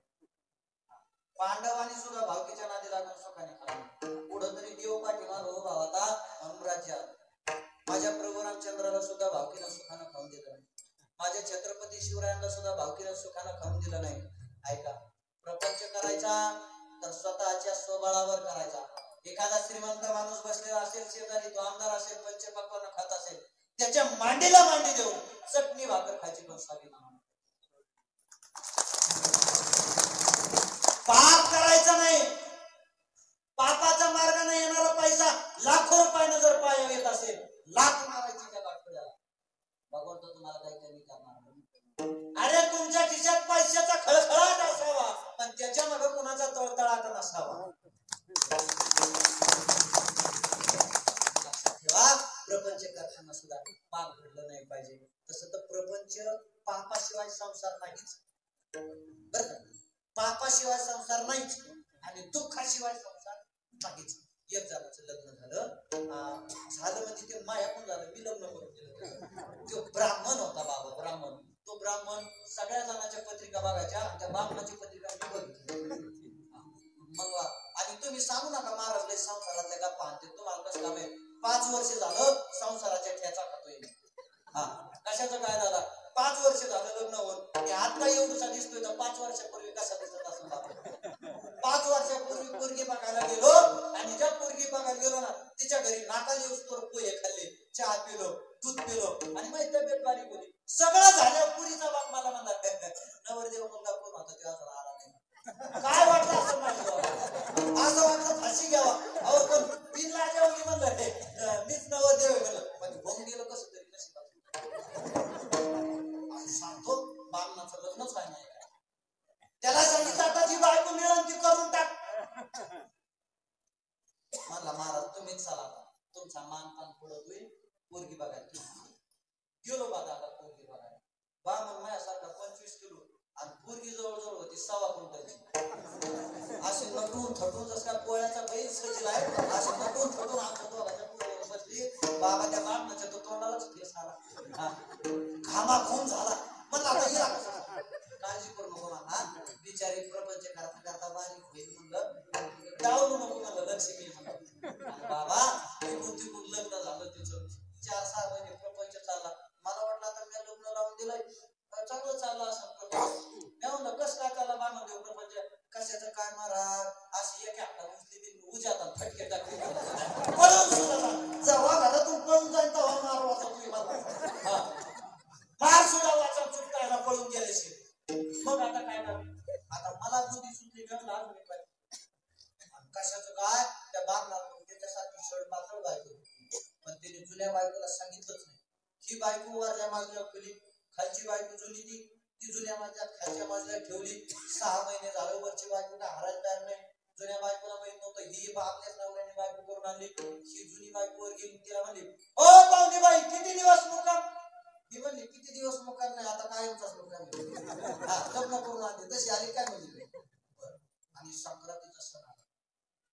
पांडवांनी सुद्धा भावकीच्या नादी लागून सुखाने खाल्लं. पुढं तरी देव पाठीमाग उभा होता म्हणून राज्यात. माझ्या प्रभू रामचंद्राला सुद्धा भावकीनं सुखानं खाऊन दिलं नाही. माझ्या छत्रपती शिवरायांना सुद्धा भावकीनं सुखानं खाऊन दिलं नाही. ऐका, प्रपंच करायचा तर स्वतःच्या स्वबळावर करायचा. एखादा श्रीमंत माणूस बसलेला असेल शेजारी, तो आमदार असेल, पंचपक्वान्न खात असेल, त्याच्या मांडीला मांडी देऊन चटणी भाकर खायची पण सावी ना. पाप करायचा नाही. पापाच्या मार्गाने येणारा पैसा लाखो रुपयानं जर पाया येत असेल, लाख मारायची त्या गाठोड्याला. भगवंत तुम्हाला काही कमी करणार नाही. अरे तुमच्या खिशात पैशाचा खळखळाट असावा, पण त्याच्या मागे कुणाचा तळतळाट नसावा. लक्षात ठेवा, प्रपंच करताना सुद्धा पाप घडलं नाही पाहिजे. तसं तर प्रपंच पापाशिवाय संसार नाहीच. बरं का, पापाशिवाय संसार नाहीच आणि दुःखाशिवाय संसार नाहीच. एक जणाचं लग्न झालं म्हणजे ते मायाकून झालं, मी लग्न करून दिलं. तो ब्राह्मण होता बाबा, ब्राह्मण. तो ब्राह्मण सगळ्या जणांच्या पत्रिका बघायच्या आणि त्या ब्राह्मणाची पत्रिका मी बघितली. मग आणि तुम्ही सांगू नका महाराज लय संसारातल्या गप्पा आणते, तुम्हाला कसं काम आहे. 5 वर्ष झालं संसाराच्या ठेचा खातोय. हा, कशाचं काय दादा? 5 वर्ष झालं लग्न होऊन आता एवढा दिसतोय तर 5 वर्षापूर्वी कसा दिसत असं. 5 वर्षापूर्वी पोरगी बघायला गेलो आणि ज्या पोरगी बघायला गेलो ना, तिच्या घरी नाकाला येऊस्तोवर पोहे खाल्ले, चहा पिलो, दूध पिलो आणि माझी तब्येत बारीक होती. सगळं झालं. पुरीचा बाप मला म्हणला, नवरदेव मुलगा कोण होता ते अजून आला नाही. काय वाटलं असं माझं, असं वाटलं फाशी घ्यावा. अहो पण बिनला जेवणी म्हणलं मीच नवरदेव म्हणलं, पण होऊन गेलं कसं तरी नशिबात. सांगतो बामणाचं लग्नच व्हाय नाही. त्याला सांगितलं आता जी बायको मिळून ती करून टाक. म्हणला महाराज तुम्हीच चला, तुमचा मानपान पुढं होईल, पोरगी बघायला. गेलो बा दादा पोरगी बघायला. बा मग माझ्यासारखा 25 किलो आणि पोरगी जवळजवळ होती 1.25 क्विंटलची. असे नटून थटून जसं काय पोळ्याचा बैल सजील आहे, असे नटून थटून आमच्या दोघांच्या पोरीवर बसली. बाबा त्या बामणाच्या तो तोंडालाच फेस आला, घामाघूम झाला. म्हणलं आता हिला काळजी करू नको म्हणा, बिचारी प्रपंच करता करता बारीक होईल म्हणलं, डावू नको म्हणलं, लक्ष्मी म्हणलं. बाबा तिकून तिकून लग्न झालं तिचं. 4-6 महिने प्रपंच चालला. मला वाटलं आता मी लग्न लावून दिलंय, चांगलं चाललं असं प्रपंच. मी म्हणलं कसं काय चाललं बांधून देऊ प्रपंच? कशाचं काय महाराज, अशी एक हातात उचली उजातात फटके टाकले, पळून सुद्धा जेव्हा घरातून पळून जाईल तेव्हा मार वाचा तुम्ही मला. मार सुद्धा वाचा चुकतायला पळून गेल्याशी. मग आता काय कर, आता मला बुद्धी सुचली घेऊन लागली पाहिजे. कशाचं काय, त्या बांधणार त्याच्यासाठी शर्ट पातळ बायको, पण त्याने जुन्या बायकोला सांगितलंच नाही. ही बायको वरच्या माजल्यावर केली, खालची बायको जुनी ती जुन्या माजल्यात खालच्या माजल्यात ठेवली. 6 महिने झालं वरची बायको काय हारायला तयार नाही. जुन्या बायकोला माहित नव्हतं ही आपल्याच नवऱ्याने बायको करून आणली. ही जुनी बायको वर गेली, तिला म्हणली ओ पाहुणी बाई किती दिवस मुक्काम? ही म्हणली किती दिवस मुक्काम नाही, आता कायमचाच मुक्काम. लग्न करून आणली तशी आली काय म्हणली. आणि संक्रांतीचा सण आला.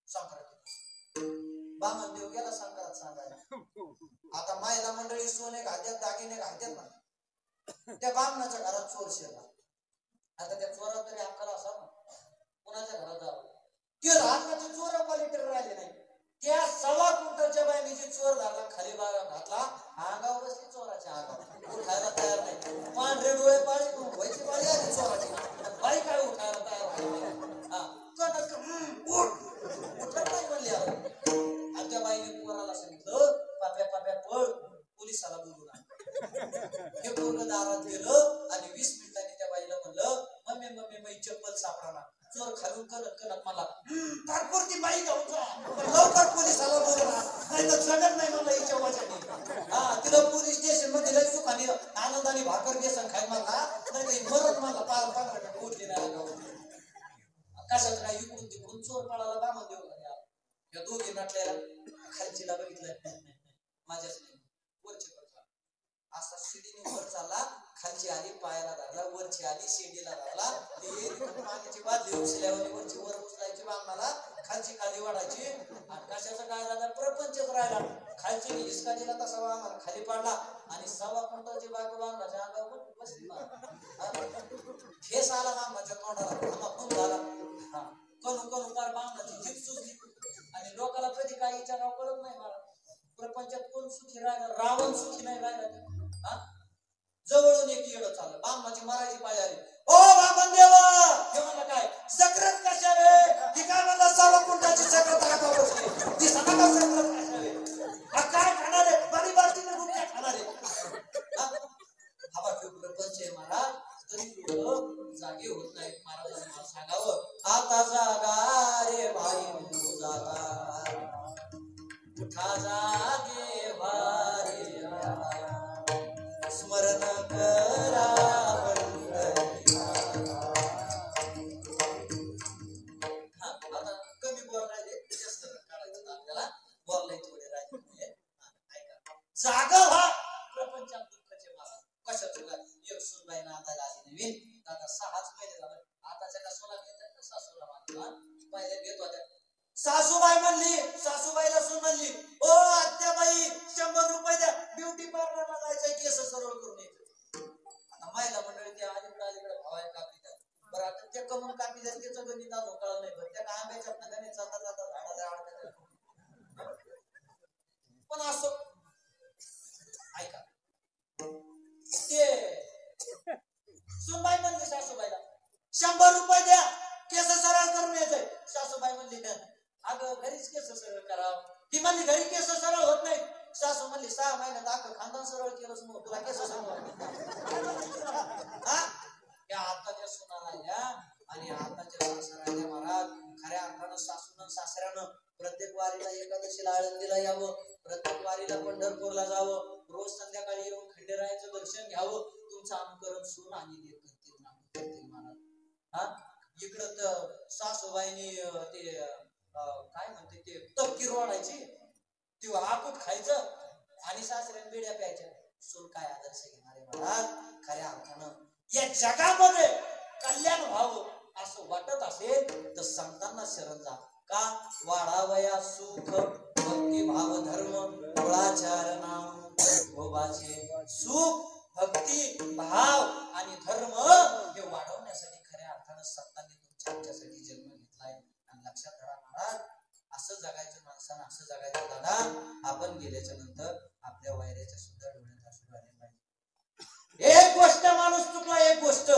संक्रांती बामण देव गेला संक्रांत सांगायला. आता महिला मंडळी सोने घालत्यात, दागिने घालत्यात ना. त्या बामणाच्या घरात चोर शिरला. आता त्या चोरा तरी अक्कल असा ना, कुणाच्या घरात जावं. ते राहण्याचे चोर क्वालिटीवर राहिले नाही. त्या 1.25 क्विंटलच्या बाईने जे चोर झाला खाली घातला, अंगावर बसली चोराच्या अंगावर, उठायला तयार नाही. पांढरे डोळे पाळी व्हायची पाळी आली चोराची, बाई काय उठायला तयार नाही. उठत नाही म्हणली. आणि त्या बाईने पोराला सांगितलं पाप्या पाप्या पळ, पोलिसाला बोलून आण. हे पोरग दारात गेलं आणि 20 मिनिटांनी त्या बाईला म्हणलं मम्मी मम्मी मी चप्पल सापडा. चोर खालून कनक कनक मला तात्पुरती बाई जाऊन जा, लवकर पोलिसाला बोलवणार नाही तर जगत नाही मला हिच्या वाच्याने. तिला पोलीस स्टेशन मध्ये लई सुखाने आनंदाने भाकर बेसन खाय मला, नाही मरत मला 15 उठली नाही. कशाचं काय इकडून तिकडून चोर पळाला बामण देऊ घरी. या दोघी नटल्याला खालचीला बघितलं माझ्याच नाही वरचे पडला. असा शिडीने वर चालला, खालची आली पायाला धरला, वरची आली शेंडीला धरला, पाण्याची बादली उचल्यावर वरची वर उचलायची बांगणाला, खालची खाली वाढायची. आणि कशाचं काय झालं, प्रपंचच राहिला. खालची हिसका दिला तसा बांगणार खाली पाडला आणि 1.25 क्विंटलची बायको बांगणाच्या अंगावर बसली. ठेस आला बांगणाच्या तोंडाला, खून झाला. कणू पार बांगणाची जीभ सुजली. आणि लोकाला कधी काही विचारावं कळत नाही. मला प्रपंचात कोण सुखी राहिलं, रावण सुखी नाही राहिला. जवळून एक येडं चाललं, बांगणाची मारायची पाळी आली. ओ बामन देवा, हे म्हणलं काय सक्रत कशा रे? ती काय म्हणला 1.25 क्विंटलची सक्रत हातात बसली. ती सका सक्रत कशा रे? काय खाणार आहे? बरी बारतीने रुपया खाणार आहे. हवा प्रपंच आहे महाराज, तरी लोक जागे होत नाहीत. महाराजांना सांगावं, आता जागा रे भाई जागा, उठा जागे भारी स्मरण करा. आता कमी बोल राहिले, जास्त काढायचं आपल्याला, बोललाय थोडे राहिले. जागा व्हा. प्रपंचात दुःखाचे महाराज कशाचं काय? एक सुनबाई नांदायला आली नवीन, दादा 6 महिने झालं. आताच्या का सोना घेतात ना सासूला मानला, पहिले घेत होत्या. सासूबाई म्हणली, सासूबाईला सून म्हणली, ओ आत्याबाई 100 रुपये द्या, ब्युटी पार्लरला जायचंय केस सरळ करून यायचं. आता महिला मंडळी त्या अलीकडे भावाय कापी द्या. बरं आता ते कमून कापी द्या, त्याचं गणित अजून कळलं नाही. बरं त्या आंब्याच्या गणित जाता झाडाला आडत. पण असं ऐका, ते सुनबाई म्हणली सासूबाईला 100 रुपये द्या, केस सरळ करून यायचंय. सासूबाई म्हणली अगं घरीच केस सरळ करावं. ती म्हणली घरी केस सरळ होत नाही. सासू म्हणली 6 महिन्यात अख्खं खानदान सरळ केलंच मग तुला केस सरळ. या आताच्या सुना राहिल्या आणि आताच्या सासरा राहिल्या महाराज. खऱ्या अर्थानं सासून सासऱ्यानं प्रत्येक वारीला एकादशीला आळंदीला यावं, प्रत्येक वारीला पंढरपूरला जावं, रोज संध्याकाळी येऊन खंडेरायाचं दर्शन घ्यावं. तुमचं अनुकरण सून आणि लेक करतील महाराज. इकडं तर सासूबाईनी ते काय म्हणते ते तपकीर वाढायची, ती आकूट खायचं आणि सासऱ्याने बेड्या प्यायच्या. सून काय आदर्श घेणारे महाराज. खऱ्या अर्थानं या जगामध्ये कल्याण व्हावं असं वाटत असेल तर संतांना शरण जा. का वाढावया सुख भक्ती भाव धर्म कुळाचार नाम भोबाचे. सुख भक्ती भाव आणि धर्म हे वाढवण्यासाठी खऱ्या अर्थानं संतांनी तुमच्यासाठी जन्म घेतलाय. आणि लक्षात धरा महाराज, असं जगायचं माणसानं, असं जगायचं दादा. आपण गेल्याच्या नंतर आपल्या वैऱ्याच्या सुद्धा डोळ्यात असू आले पाहिजे. एक गोष्ट माणूस चुकला, एक गोष्ट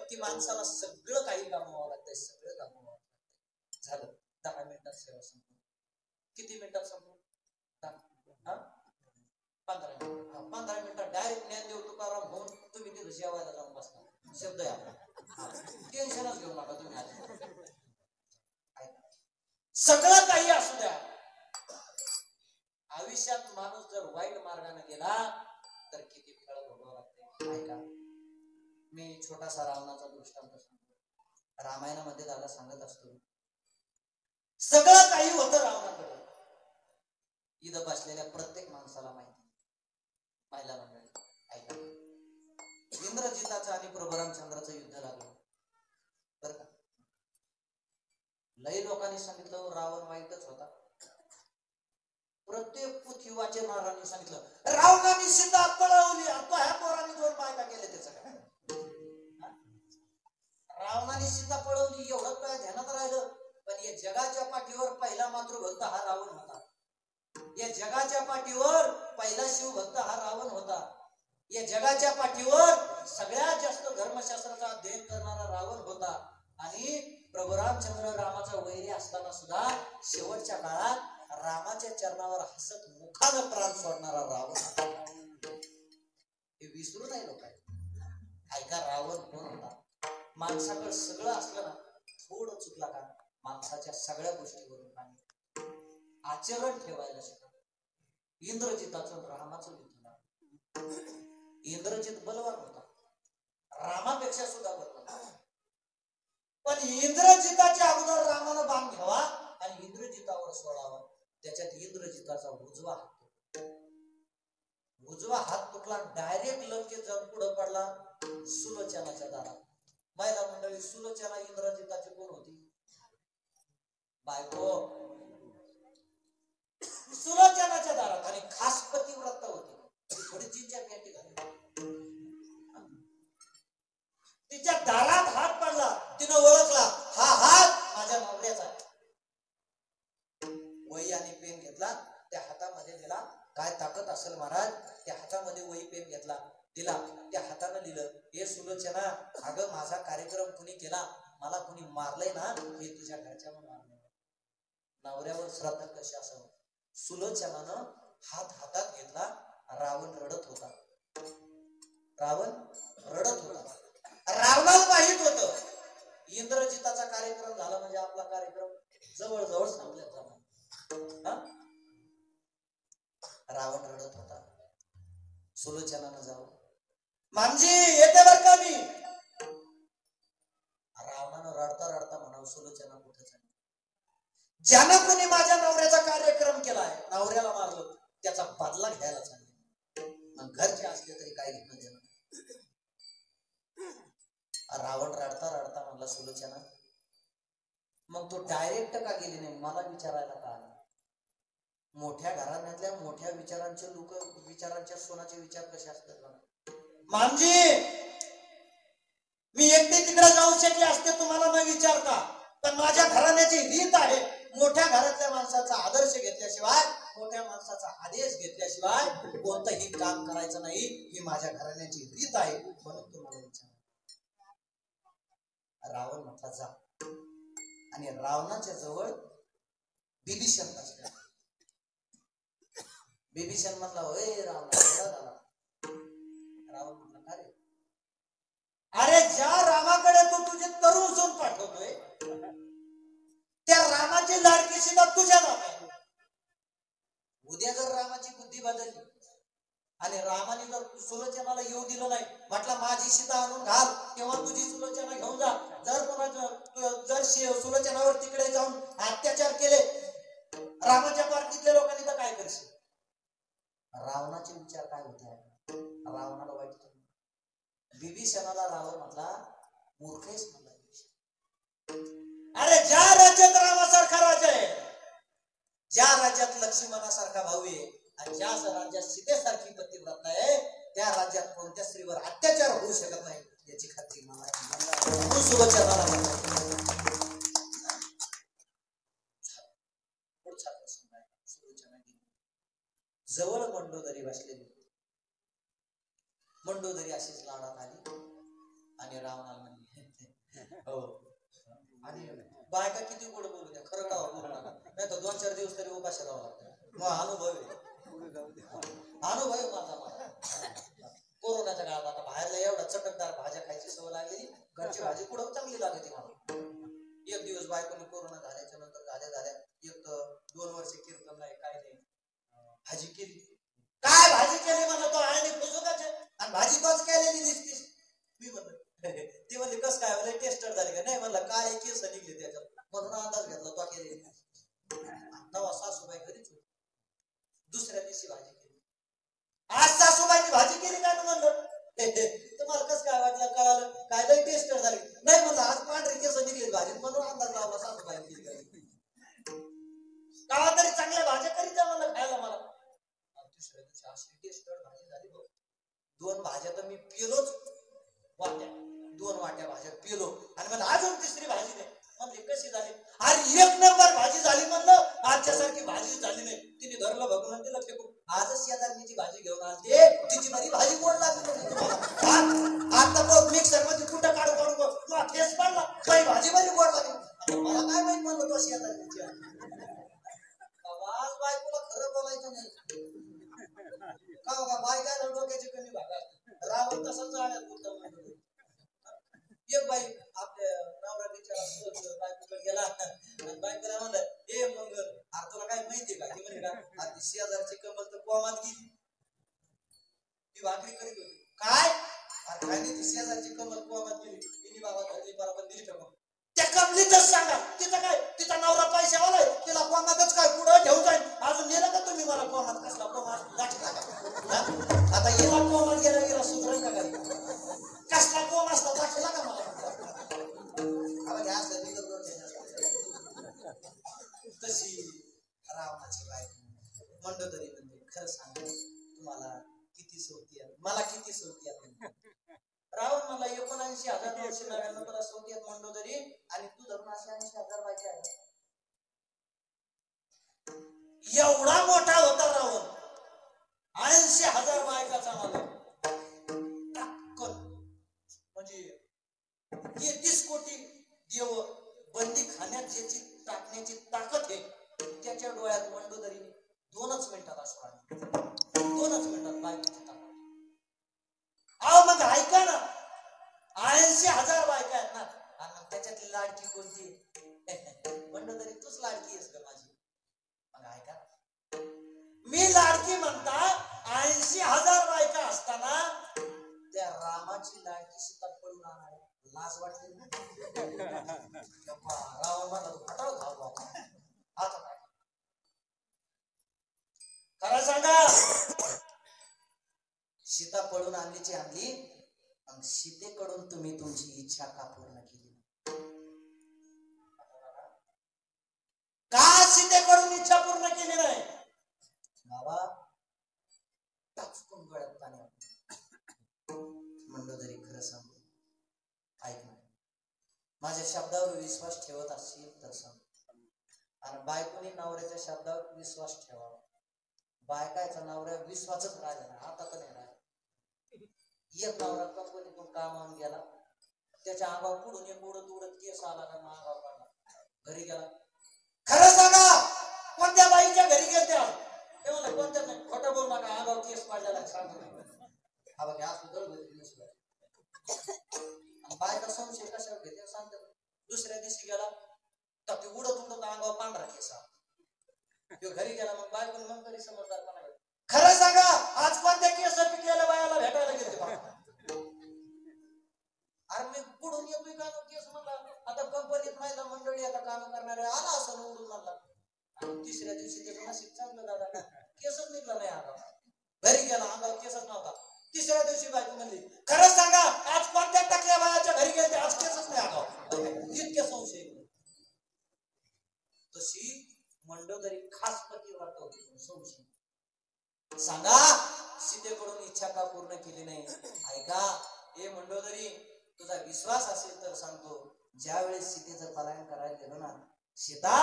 की माणसाला सगळं काही गमवावं लागतंय, सगळं गमवावं लागतंय. झालं 10 मिनिटात सेवा संपली. किती मिनिटात संपली? 15 मिनिटात डायरेक्ट ज्ञानदेव तुकाराम होऊन तुम्ही तिथं जेवायला जाऊन बसता. शब्द आहे आपला, टेन्शनच घेऊ नका तुम्ही. सगळं काही असू द्या, आयुष्यात माणूस जर वाईट मार्गाने गेला तर किती फळ भोगावं लागते. ऐका, मी छोटासा रावणाचा दृष्टांत सांगतो. रामायणामध्ये दादा सांगत असतो, सगळं काही होतं रावणाकडे. इथं बसलेल्या प्रत्येक माणसाला माहिती. महिला मंडळी ऐका, इंद्रजिताचं आणि प्रभू रामचंद्राचं युद्ध लागलं बर का. लई लोकांनी सांगितलं रावण वाईटच होता. प्रत्येक पृथ्वीवाचे महाराजांनी सांगितलं रावणाने सीता पळवली. आता ह्या पोरांनी 2 बायका केले त्याचं काय? रावणाने सीता पळवली एवढं काय ध्यानात राहिलं. पण या जगाच्या पाठीवर पहिला मातृभक्त हा रावण होता. या जगाच्या पाठीवर पहिला शिवभक्त हा रावण होता. या जगाच्या पाठीवर सगळ्यात जास्त धर्मशास्त्राचा अध्ययन करणारा रावण होता. आणि प्रभू रामचंद्र रामाचा वैरी असताना सुद्धा शेवटच्या काळात रामाच्या चरणावर हसत मुखानं प्राण सोडणारा रावण. हे विसरू नाही लोक. ऐका, रावण कोण होता? माणसाकडे सगळं असलं ना, थोडं चुकला का माणसाच्या सगळ्या गोष्टीवरून पाणी. आचरण ठेवायला शिका. इंद्रजिताचं रामाचं युद्ध लागलं. इंद्रजित बलवान होता, रामापेक्षा सुद्धा बलवान. पण इंद्रजिताच्या अगोदर रामानं बाण घ्यावा आणि इंद्रजितावर सोडावा. त्याच्यात इंद्रजिताचा उजवा हात उजवा हात तुटला, डायरेक्ट लंकेत जाऊन पुढे पडला सुलोचनाच्या दारात. महिला मंडळी, सुलोचना इंद्रजिताची कोण होती? बायको. सुलोचनाच्या दारात आणि खास पतिव्रता होती. थोडी चिंचा पेटी घालून तिच्या दारात हात पडला. तिनं ओळखला, हा हात माझ्या नवऱ्याचा आहे. वही आणि पेन घेतला, त्या हातामध्ये दिला. काय ताकद असेल महाराज, त्या हातामध्ये वही पेन घेतला, दिला. त्या हाताने लिहिलं, हे सुलोचना, अगं माझा कार्यक्रम कुणी केला, मला कुणी मारलंय ना, हे तुझ्या घरच्या मारलंय. नवऱ्यावर श्रद्धा कशी असावं. सुलोचनानं हात हातात घेतला. रावण रडत होता. रावण रडत होता. रावणाला माहित होतं इंद्रजिताचा कार्यक्रम झाला म्हणजे आपला कार्यक्रम जवळजवळ संपल्याचा. रावण रडत होता. सुलोचनानं जाऊ, मामजी येते बर का मी. रावणानं रडता रडता म्हणावं, सुलोचना कुठे झाली? ज्यानं कोणी माझ्या नवऱ्याचा कार्यक्रम केलाय, नवऱ्याला मारलं, त्याचा बदला घ्यायला चालले. मग घरचे असले तरी काय घेणं देणं. रावण रडता रडता म्हणला, सुलोचना मग तो डायरेक्ट का गेली नाही, मला विचारायला का आला? मोठ्या घराण्यातल्या मोठ्या विचारांचे लोक, विचारांच्या सोनाचे विचार कसे असतात? मामजी मी एकटे तिकडे जाऊ शकले असते तुम्हाला न विचारता, पण माझ्या घराण्याची रीत आहे, मोठ्या घरातल्या माणसाचा आदर्श घेतल्याशिवाय, मोठ्या माणसाचा आदेश घेतल्याशिवाय कोणतंही काम करायचं नाही, ही माझ्या घराण्याची रीत आहे, म्हणून तुम्हाला विचार. रावण म्हटला जा. आणि रावणाच्या जवळ बिभीषण बसला. बिभीषण म्हणला, होय रावणा झाला. रावण म्हटला, का रे? अरे ज्या रामाकडे तू तुझे तरुण सोन पाठवतोय, त्या रामाची लाडकी सीता तुझ्या नाव आहे. उद्या जर रामाची बुद्धी बदलली आणि रामाने जर सुलोचनाला येऊ दिलं नाही, म्हटलं माझी सीता आणून घाल, तेव्हा तुझी सुलोचना घेऊन जा. जर सुलोचनावर तिकडे जाऊन अत्याचार केले रामाच्या पार्टीतल्या लोकांनी, तर काय करशील? रावणाचे विचार काय होते? रावणाला वाईट. बिभीषणाला रावण म्हटला, मूर्खेस म्हणला. अरे ज्या राज्यात रामासारखा राजा आहे, ज्या राज्यात लक्ष्मणासारखा भाऊ आहे, आणि ज्या राज्यात सीतेसारखी पतिव्रता आहे, त्या राज्यात कोणत्या स्त्रीवर अत्याचार होऊ शकत नाही याची खात्री मला. पुढचा प्रसंग आहे. सुलोचना जवळ मंडोदरी बसलेली. मंडोदरी अशीच लाडात आली आणि रावणाला म्हणली, हो. आणि बायका किती गोड बोलू द्या, खरं का बोलू नका, नाही तर 2-4 दिवस तरी उपाशी राहावं लागतं. मग अनुभव आहे, अनुभव आहे माझा. कोरोनाच्या काळात आता बाहेरला एवढा चटकदार भाज्या खायची सवय लागलेली, घरची भाजी पुढं चांगली लागते मला. एक दिवस बायकोने कोरोना झाल्याच्या नंतर झाल्या एक 2 वर्ष कीर्तन नाही, काय नाही, भाजी केली. काय भाजी केली म्हणलं, तो आणि फुसुकाचे आणि भाजी तोच केलेली दिसतीस. मी म्हणलं ते म्हणले कस काय, म्हणलं टेस्टर झाले का? नाही म्हणलं काय केस निघले त्याच्यात, म्हणून अंदाज घेतला तो केलेली. तेव्हा सासूबाई घरीच होती. दुसऱ्या दिवशी भाजी केली. आज सासूबाईची भाजी केली काय म्हणलं, तुम्हाला कसं काय वाटलं, कळालं काय? लई टेस्टर झाली. नाही म्हणलं आज पांढरी केस निघली भाजी, म्हणून अंदाज लावला सासूबाई केली काय. काळा तरी चांगल्या भाज्या करीत जा म्हणलं खायला मला. दुसऱ्या दिवशी अशी टेस्टर भाजी झाली बघ. 2 भाज्या तर मी पिलोच, 2 वाट्या भाज्या पिलो. आणि मला अजून 3री भाजी नाही. म्हणले कशी झाली? अरे 1 नंबर भाजी झाली म्हणलं, आजच्यासारखी भाजी झाली नाही. तिने धरलं भगवान, तिला फेकून आजच शेजारची भाजी घेऊन आलते, तिची बरी भाजी गोड लागली. आता बघ मिक्सर मध्ये कुठं काढू तुला ठेस पडला, काही भाजी बरी गोड लागली. मला काय माहित म्हणलं तो शेजारची. आवाज बायकोला खरं बोलायचं नाही का? बायकाला डोक्याची कमी भागा. रावण तसंच जाण्यात बोलतो. एक बाई आपल्या नवऱ्याच्या बायकोकडे गेला आणि बायकोला म्हणलं, ए मंगल, अरे तुला काय माहितीये का? ती म्हणे का, अरे 10,000ची कमल तर कोमात गेली. ती भाकरी करीत होती. काय? अरे काय नाही, 10,000ची कमल कोमात गेली. तिने बाबा घरली बरोबर दिली का? मग त्या कमलीच सांगा, तिचं काय, तिचा नवरा पैशावाला आहे, तिला कोमातच काय पुढं घेऊन जाईल. आज अजून नेलं का तुम्ही मला कोमात? कसला कोमात दाखला का? हा? आता येला कोमात गेला गेला सुधरेल का काही? कसला कोम असता दाखला का मला? तशी रावणाची बायको मंडोदरी म्हणजे खरं सांगा तुम्हाला किती सोबती आहे, मला किती सोबती आहे. रावण मला 79,999 तुला सोबती आहेत मंडोदरी, आणि तू धरून 80,000 बायका आहे. एवढा मोठा होता रावण, 80,000 बायकाचा मला टाक्कन म्हणजे 33 कोटी देव बंदी खाण्यात ज्याची टाकण्याची ताकद आहे त्याच्या डोळ्यात मंडोदरीने 2च मिनिटात असं आलं. 2च मिनिटात बायकाची ताकद. अहो मग ऐका ना, 80,000 बायका आहेत ना, आणि त्याच्यातली लाडकी कोणती? मंडोदरी तूच लाडकी आहेस का माझी? मग ऐका ना, मी लाडकी म्हणता 80,000 बायका असताना त्या रामाची लाडकी सीता पळून आणणार लाज वाटली ना? रावण म्हणला तू फटाळ खाऊ बाबा. आता काय खरं सांगा, सीता पळून आणलीची आणली, मग सीतेकडून तुम्ही तुमची इच्छा का पूर्ण केली? का सीतेकडून इच्छा पूर्ण केली नाही? बाबा टाचकून गळ्यात पाणी. मंडोदरी खरं सांगतो, ऐक ना, माझ्या शब्दावर विश्वास ठेवत असेल तर सांग. आणि बायकोनी नवऱ्याच्या शब्दावर विश्वास ठेवावा. बायकाचा नवऱ्या विश्वासच राहिला ना, आता तर नाही राहिला. एक नवरा कंपनीतून कामावून गेला, त्याच्या अंगावर पुढून एक उडत उडत केस आला का मग अंगावर पडला, घरी गेला. खरं सांगा कोणत्या बाईच्या घरी गेलते? ते म्हणलं कोणत्या नाही, खोटं बोल नका, अंगावर केस पडलेला सांगतो. हा बघा आज बायका संशय कशावर घेते सांगतो. दुसऱ्या दिवशी गेला तर ते उडत उडत अंगावर पांढरा केस आला. तो घरी गेला, मग बायकोन मग तरी समजदारपणा. खरं सांगा आज कोणत्या केस पिकलेल्या बायाला भेटायला गेले? अरे मी पुढून येतोय का केस म्हणला, आता कंपनीत महिला मंडळी आता काम करणारे आला असं उडून म्हणला. तिसऱ्या दिवशी त्याचं नशीब चांगलं दादा, केसच निघला नाही अंगावर. घरी गेला अंगावर केसच नव्हता. तिसऱ्या दिवशी बायको म्हणली खरं सांगा आज कोणत्या टाकल्या बायाच्या घरी गेले आज केसच नाही अंगावर? इतके संशय. तशी मंडोदरी खास पतिव्रता होती, संशय. सांगा सीतेकडून इच्छा का पूर्ण केली नाही? ऐका हे मंडोदरी, तुझा विश्वास असेल तर सांगतो, ज्या वेळेस सीतेचं पलायन करायला गेलो ना, सीता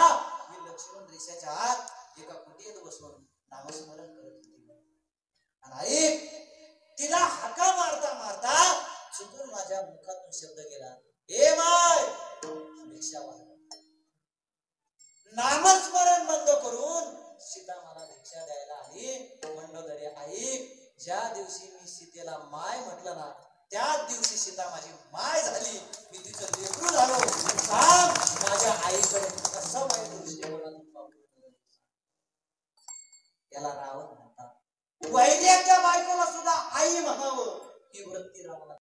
मी लक्ष्मण रेषाच्या आत एका कुटीत बसून नामस्मरण करत होती. आणि तिला हाका मारता मारता चुकून माझ्या मुखातून शब्द गेला, ए माय भिक्षा माग. नामस्मरण बंद करून सीता मला भिक्षा द्यायला आली. मंडोदरी आई, ज्या दिवशी मी सीतेला माय म्हटलं ना, त्याच दिवशी सीता माझी माय झाली. मी तिचं लेकरू झालो. सांग माझ्या आईकडे कसं वाईट दृष्टिकोनातून याला रावण म्हणतात. वैद्याच्या बायकोला सुद्धा आई म्हणावं ही वृत्ती रावणाला